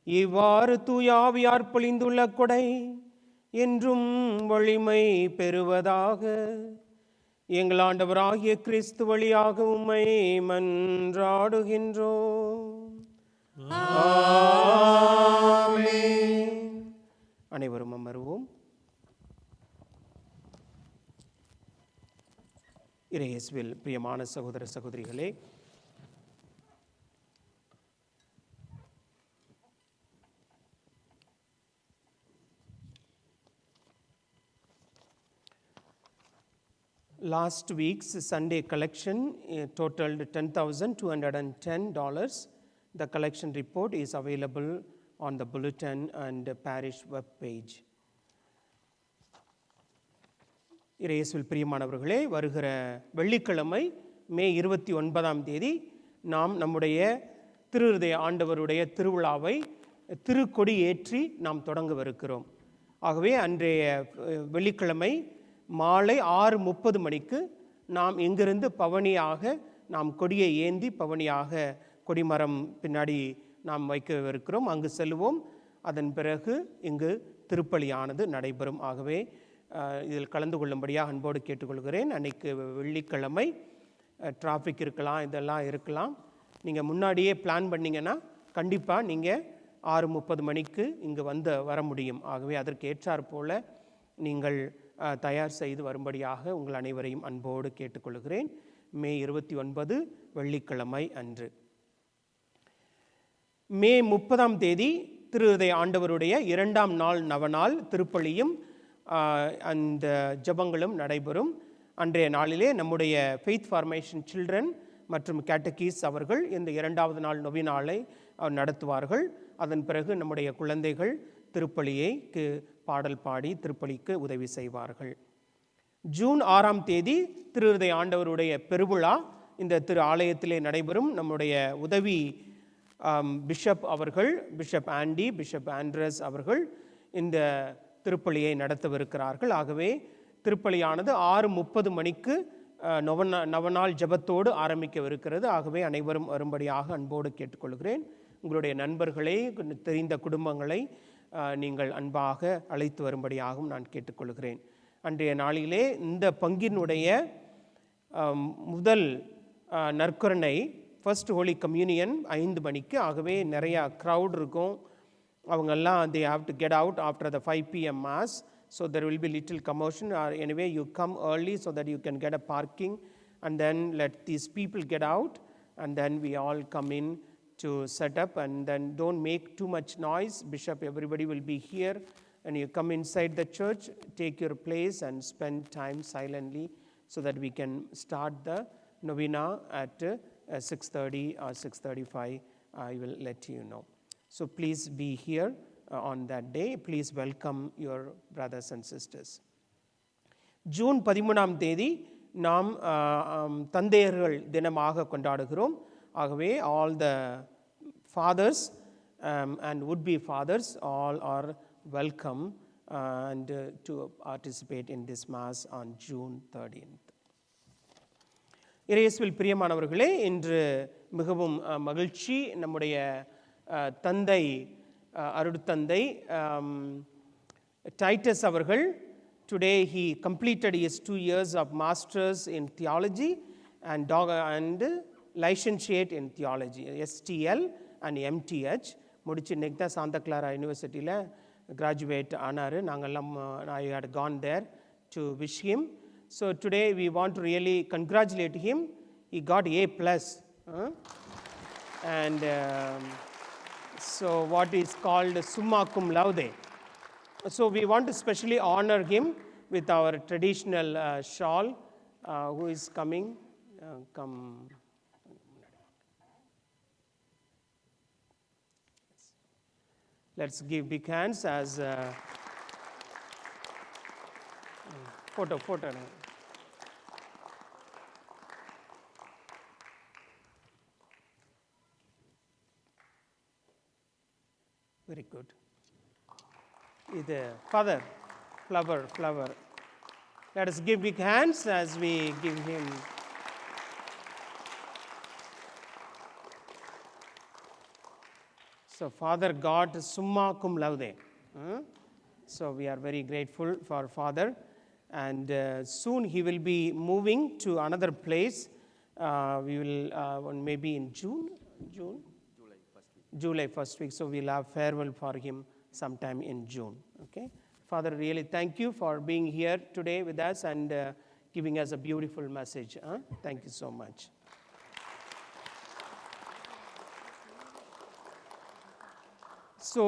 இவ்வாறு தூய ஆவியார் பொழிந்துள்ள கொடை என்றும் வலிமை பெறுவதாக. எங்கள் ஆண்டவராகிய கிறிஸ்து வழியாக உம்மை மன்றாடுகின்றோம். ஆமென். அனைவரும் அமருவோம். இறையேசுவில் பிரியமான சகோதர சகோதரிகளே, last week's Sunday collection totaled $10,210. The collection report is available on the bulletin and parish web page. இறையேசுவில் பிரியமானவர்களே, வருகிற வெள்ளிக்கிழமை மே 29ஆம் தேதி நாம் நம்முடைய திருஹிருதய ஆண்டவருடைய திருவிழாவை திருக்கொடி ஏற்றி நாம் தொடங்கவிருக்கிறோம். ஆகவே அன்றைய வெள்ளிக்கிழமை மாலை 6:30 மணிக்கு நாம் இங்கிருந்து பவனியாக நாம் கொடியை ஏந்தி பவனியாக கொடிமரம் பின்னாடி நாம் வைக்கவிருக்கிறோம். அங்கு செல்வோம். அதன் பிறகு இங்கு திருப்பலியானது நடைபெறும். ஆகவே இதில் கலந்து கொள்ளும்படியாக அன்போடு கேட்டுக்கொள்கிறேன். அன்றைக்கு வெள்ளிக்கிழமை டிராஃபிக் இருக்கலாம், இதெல்லாம் இருக்கலாம். நீங்கள் முன்னாடியே பிளான் பண்ணிங்கன்னா கண்டிப்பாக நீங்கள் 6:30 மணிக்கு இங்கு வர முடியும். ஆகவே அதற்கு ஏற்றாற் போல நீங்கள் தயார் செய்து வரும்படியாக உங்கள் அனைவரையும் அன்போடு கேட்டுக்கொள்கிறேன். மே 29 வெள்ளிக்கிழமை அன்று. மே 30ஆம் தேதி திருஹிருதய ஆண்டவருடைய 2ஆம் நாள் நவநாள் திருப்பலியும் அந்த ஜெபங்களும் நடைபெறும். அன்றைய நாளிலே நம்முடைய ஃபெய்த் ஃபார்மேஷன் சில்ட்ரன் மற்றும் கேட்டகீஸ் அவர்கள் இந்த 2வது நாள் நொவினாளை நடத்துவார்கள். அதன் பிறகு நம்முடைய குழந்தைகள் திருப்பலிக்கு பாடல் பாடி திருப்பலிக்கு உதவி செய்வார்கள். ஜூன் 6ஆம் தேதி திருஹிருதய ஆண்டவருடைய பெருவிழா இந்த திரு ஆலயத்திலே நடைபெறும். நம்முடைய உதவி பிஷப் அவர்கள், பிஷப் ஆண்டி, பிஷப் ஆண்ட்ரஸ் அவர்கள் இந்த திருப்பலியை நடத்தவிருக்கிறார்கள். ஆகவே திருப்பலியானது 6:30 மணிக்கு நவநாள் ஜெபத்தோடு ஆரம்பிக்கவிருக்கிறது. ஆகவே அனைவரும் வரும்படியாக அன்போடு கேட்டுக்கொள்கிறேன். உங்களுடைய நண்பர்களை, தெரிந்த குடும்பங்களை நீங்கள் அன்பாக அழைத்து வரும்படியாகவும் நான் கேட்டுக்கொள்கிறேன். அன்றைய நாளிலே இந்த பங்கினுடைய முதல் நற்கருணை ஃபர்ஸ்ட் ஹோலி கம்யூனியன் 5 மணிக்கு. ஆகவே நிறையா க்ரௌட் இருக்கும். அவங்கெல்லாம் they have to get out after the 5 p.m. mass, so there will be little commotion, or anyway you come early so that you can get a parking, and then let these people get out, and then we all come in to set up, and then don't make too much noise. Bishop, everybody will be here, and you come inside the church, take your place and spend time silently so that we can start the novena at 6:30 or 6:35. I will let you know. So please be here on that day. Please welcome your brothers and sisters. June 13ஆம் தேதி நாம் தந்தையர்கள் தினமாக கொண்டாடுகிறோம். ஆகவே all the fathers and would-be fathers all are welcome and to participate in this mass on June 13th. இறையேசுவில் பிரியமானவர்களே, இன்று மிகவும் மகிழ்ச்சி. நம்முடைய தந்தை அருட்தந்தை டைட்டஸ் அவர்கள் today he completed his 2 years of masters in theology and licentiate in theology, STL and MTH முடிச்சு இன்னைக்கு தான் சாந்தா கிளாரா யூனிவர்சிட்டியில் கிராஜுவேட் ஆனார். நாங்கள்லாம் I had gone there to wish him. So today we want to really congratulate him. He got A+. And so what is called summa cum laude. So we want to specially honor him with our traditional shawl. Who is coming? Come. Let's give big hands as photo. Very good. இது father, flower. Let us give big hands as we give him. So Father got summa cum laude. So we are very grateful for Father, and soon he will be moving to another place. We will maybe in July first week. So we'll have farewell for him sometime in June. Okay, Father, really thank you for being here today with us and giving us a beautiful message. Thank you so much. So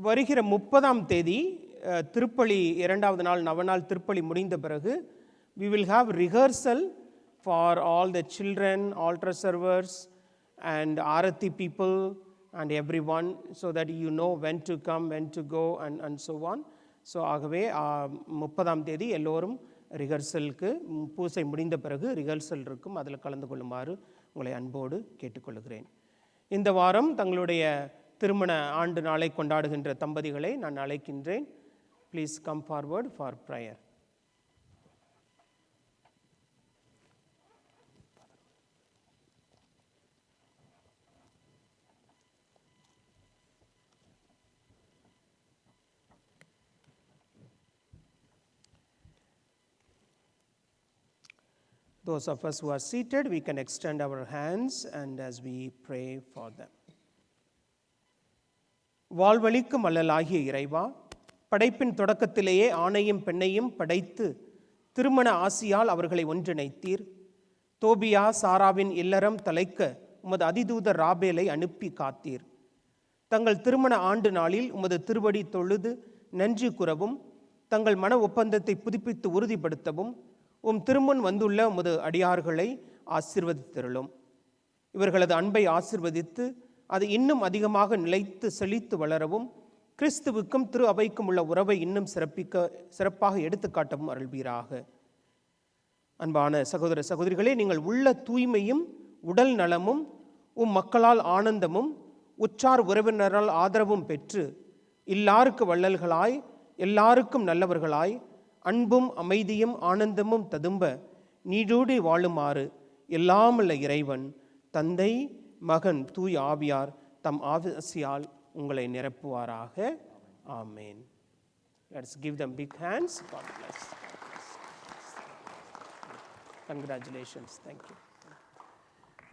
வருகிற 30ஆம் தேதி திருப்பலி 2வது நாள் நவநாள் திருப்பலி முடிந்த பிறகு we will have rehearsal for all the children, altar servers and Arati people and everyone, so that you know when to come, when to go and so on. So ஆகவே 30ஆம் தேதி எல்லோரும் ரிஹர்சலுக்கு பூசை முடிந்த பிறகு ரிஹர்சல் இருக்கும், அதில் கலந்து கொள்ளுமாறு உங்களை அன்போடு கேட்டுக்கொள்கிறேன். இந்த வாரம் தங்களுடைய திருமண ஆண்டு நாளை கொண்டாடுகின்ற தம்பதிகளை நான் அழைக்கின்றேன். Please come forward for prayer. Those of us who are seated, we can extend our hands and as we pray for them. வாழ்வளிக்கும் அல்லலாகிய இறைவா, படைப்பின் தொடக்கத்திலேயே ஆணையும் பெண்ணையும் படைத்து திருமண ஆசியால் அவர்களை ஒன்றிணைத்தீர். தோபியா சாராவின் இல்லறம் தலைக்க உமது அதிதூதர் ராபேலை அனுப்பி காத்தீர். தங்கள் திருமண ஆண்டு நாளில் உமது திருவடி தொழுது நன்றி கூறவும் தங்கள் மன ஒப்பந்தத்தை புதுப்பித்து உறுதிப்படுத்தவும் திருமுன் வந்துள்ள உமது அடியார்களை ஆசீர்வதித்தருளும். இவர்களது அன்பை ஆசீர்வதித்து அது இன்னும் அதிகமாக நிலைத்து செழித்து வளரவும் கிறிஸ்துவுக்கும் திரு அவைக்கும் உள்ள உறவை இன்னும் சிறப்பாக எடுத்துக்காட்டவும் அருள்வீராக. அன்பான சகோதர சகோதரிகளே, நீங்கள் உள்ள தூய்மையும் உடல் நலமும் மக்களால் ஆனந்தமும் உற்றார் உறவினரால் ஆதரவும் பெற்று எல்லாருக்கு வள்ளல்களாய் எல்லாருக்கும் நல்லவர்களாய் அன்பும் அமைதியும் ஆனந்தமும் ததும்ப நீடூடி வாழுமாறு எல்லாமுள்ள இறைவன் தந்தை மகன் தூய் ஆவியார் தம் ஆசியால் உங்களை நிரப்புவாராக. ஆமென். Let's give them big hands. God bless. Congratulations. Thank you.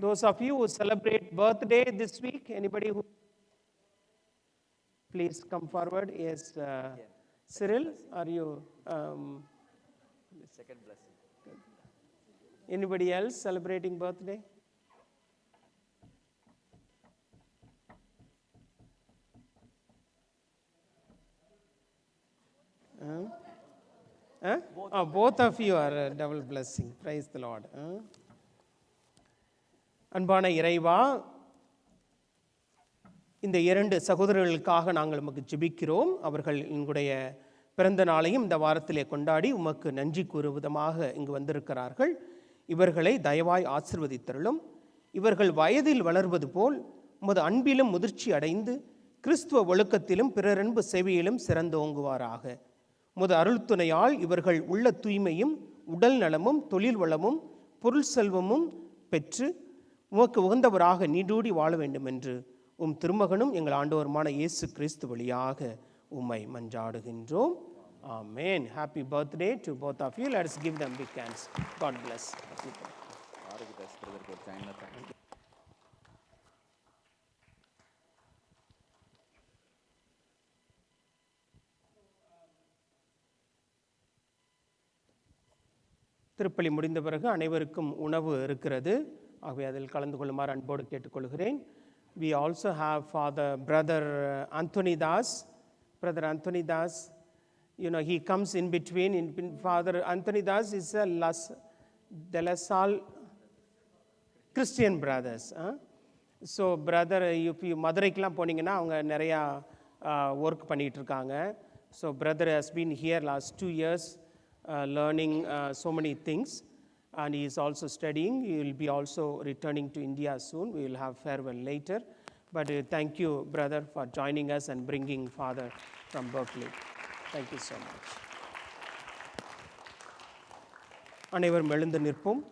Those of you who celebrate birthday this week, anybody who please come forward. Yes, Cyril, are you second blessing? Anybody else celebrating birthday? Both of you are a double blessing. Praise the Lord. அன்பான இறைவா, இந்த 2 சகோதரர்களுக்காக நாங்கள் உமக்கு ஜெபிக்கிறோம். அவர்கள் எங்களுடைய பிறந்த நாளையும் இந்த வாரத்திலே கொண்டாடி உமக்கு நன்றி கூறுவதமாக இங்கு வந்திருக்கிறார்கள். இவர்களை தயவாய் ஆசீர்வதித்தருளும். இவர்கள் வயதில் வளர்வது போல் உமது அன்பிலும் முதிர்ச்சி அடைந்து கிறிஸ்துவ ஒழுக்கத்திலும் பிறரன்பு சேவையிலும் சிறந்தோங்குவாராக. உமது அருள் துணையால் இவர்கள் உள்ள தூய்மையும் உடல் நலமும் தொழில் வளமும் பொருள் செல்வமும் பெற்று உமக்கு உகந்தவராக நீடூடி வாழ வேண்டும் என்று திருமகனும் எங்கள் ஆண்டவருமான இயேசு கிறிஸ்து வழியாக உம்மை மன்றாடுகின்றோம். Amen. Happy birthday to both of you. Let's give them big hands. God bless. திருப்பலி முடிந்த பிறகு அனைவருக்கும் உணவு இருக்கிறது. ஆகவே அதில் கலந்து கொள்ளுமாறு அன்போடு கேட்டுக்கொள்கிறேன். We also have Brother Anthony Das. Brother Anthony Das, you know, he comes in between. Father Anthony Das is a De La Salle Christian brothers. So brother, if you மதுரைக்கெலாம் போனீங்கன்னா அவங்க நிறையா ஒர்க் பண்ணிகிட்டு இருக்காங்க. So brother has been here last 2 years learning so many things. And he is also studying. He will be also returning to India soon. We will have farewell later. But thank you, brother, for joining us and bringing father from Berkeley. Thank you so much. அனைவரும் எழுந்து நிற்போம்.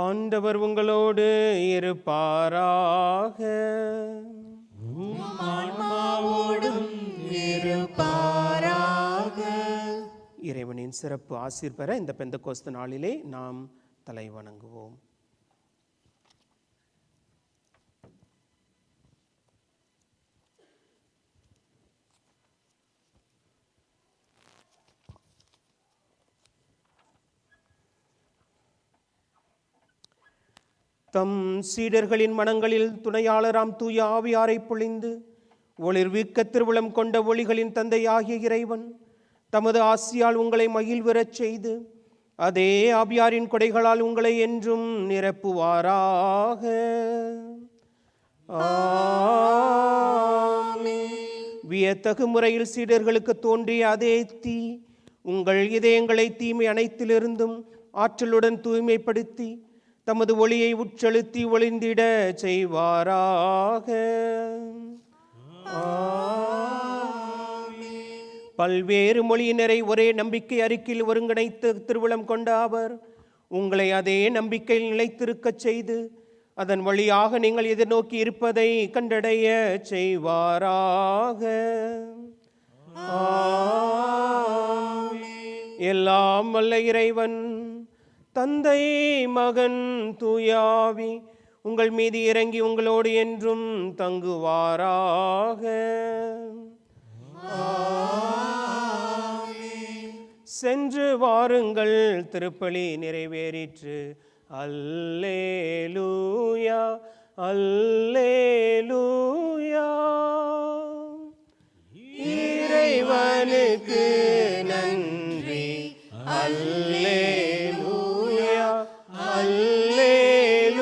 ஆண்டவர் உங்களோடு இருப்பாராக. இறைவனின் சிறப்பு ஆசீர் பெற இந்த பெந்தகோஸ்து நாளிலே நாம் தலை வணங்குவோம். தம் சீடர்களின் மனங்களில் துணையாளராம் தூய ஆவியாரை பொழிந்து ஒளிர்விக்க திருவுளம் கொண்ட ஒளிகளின் தந்தையாகிய இறைவன் தமது ஆசியால் உங்களை மகிழ்வுறச் செய்து அதே ஆவியாரின் கொடைகளால் உங்களை என்றும் நிரப்புவாராக. வியத்தகு முறையில் சீடர்களுக்கு தோன்றிய அதே தீ உங்கள் இதயங்களை தீமை அனைத்திலிருந்தும் ஆற்றலுடன் தூய்மைப்படுத்தி தமது ஒளியை உட்செலுத்தி ஒளிந்திட செய்வாராக. பல்வேறு மொழியினரை ஒரே நம்பிக்கை அறிக்கையில் ஒருங்கிணைத்து திருவுளம் கொண்ட அவர் உங்களை அதே நம்பிக்கையில் நிலைத்திருக்கச் செய்து அதன் வழியாக நீங்கள் எதிர்நோக்கி இருப்பதை கண்டடைய செய்வாராக. எல்லாம் வல்ல இறைவன் தந்தை மகன் தூயாவி உங்கள் மீது இறங்கி உங்களோடு என்றும் தங்குவாராக. சென்று வாருங்கள், திருப்பலி நிறைவேறிற்று. அல்லேலூயா அல்லேலூயா. இறைவனுக்கு நன்றி. அல்லேலூயா அல்லேலூயா.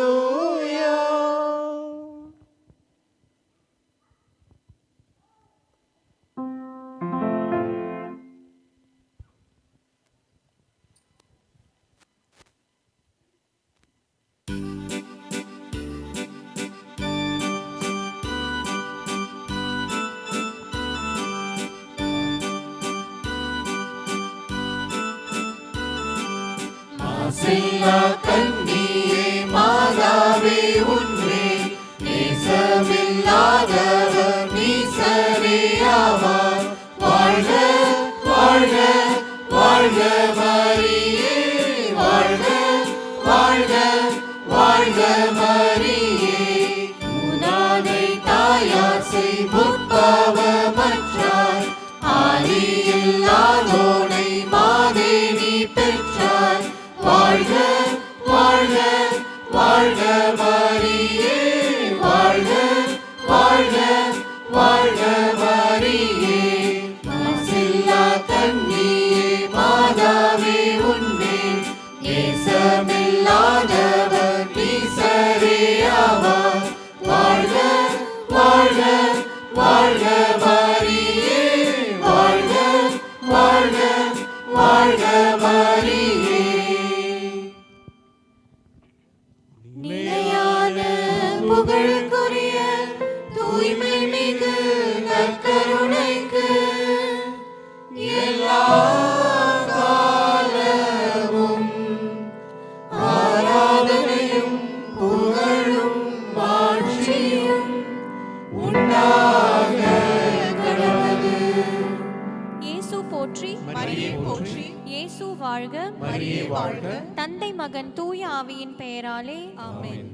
மாசில்லா கன்னியே மாதாவே உன்றே நேசமில்லாதவர் நீசரேயாவார். வாழ்க வாழ்க வாழ்க மரியே, வாழ்க வாழ்க வாழ்க மரியே. மூதாதை தாயார் செய் முற்பவமற்றாய், ஆதியில்லாதோனை மாதேவி பெற்றாய். வாழ்க வாழ்க வாழ்க மரியே, வாழ்க வாழ்க வாழ்க மரியே. மாசில்லா கன்னியே மாதாவே உன்னே நேசமில்லாதவர் நீசரேயாவார். வாழ்க வாழ்க வாழ்க மரியே, வாழ்க வாழ்க வாழ்க மரியே. நிலையான புகழுக்குரிய தூய்மை மிகு நற்கருணைக்கு எல்லா காலமும் ஆராதனையும் புகழும் மாட்சியும் உண்டாக கடவுளே. இயேசு போற்றி, மரியே போற்றி. இயேசு வாழ்க, மரியே வாழ்க. தந்தை மகன் தூய ஆவியின் பெயராலே ஆமென்.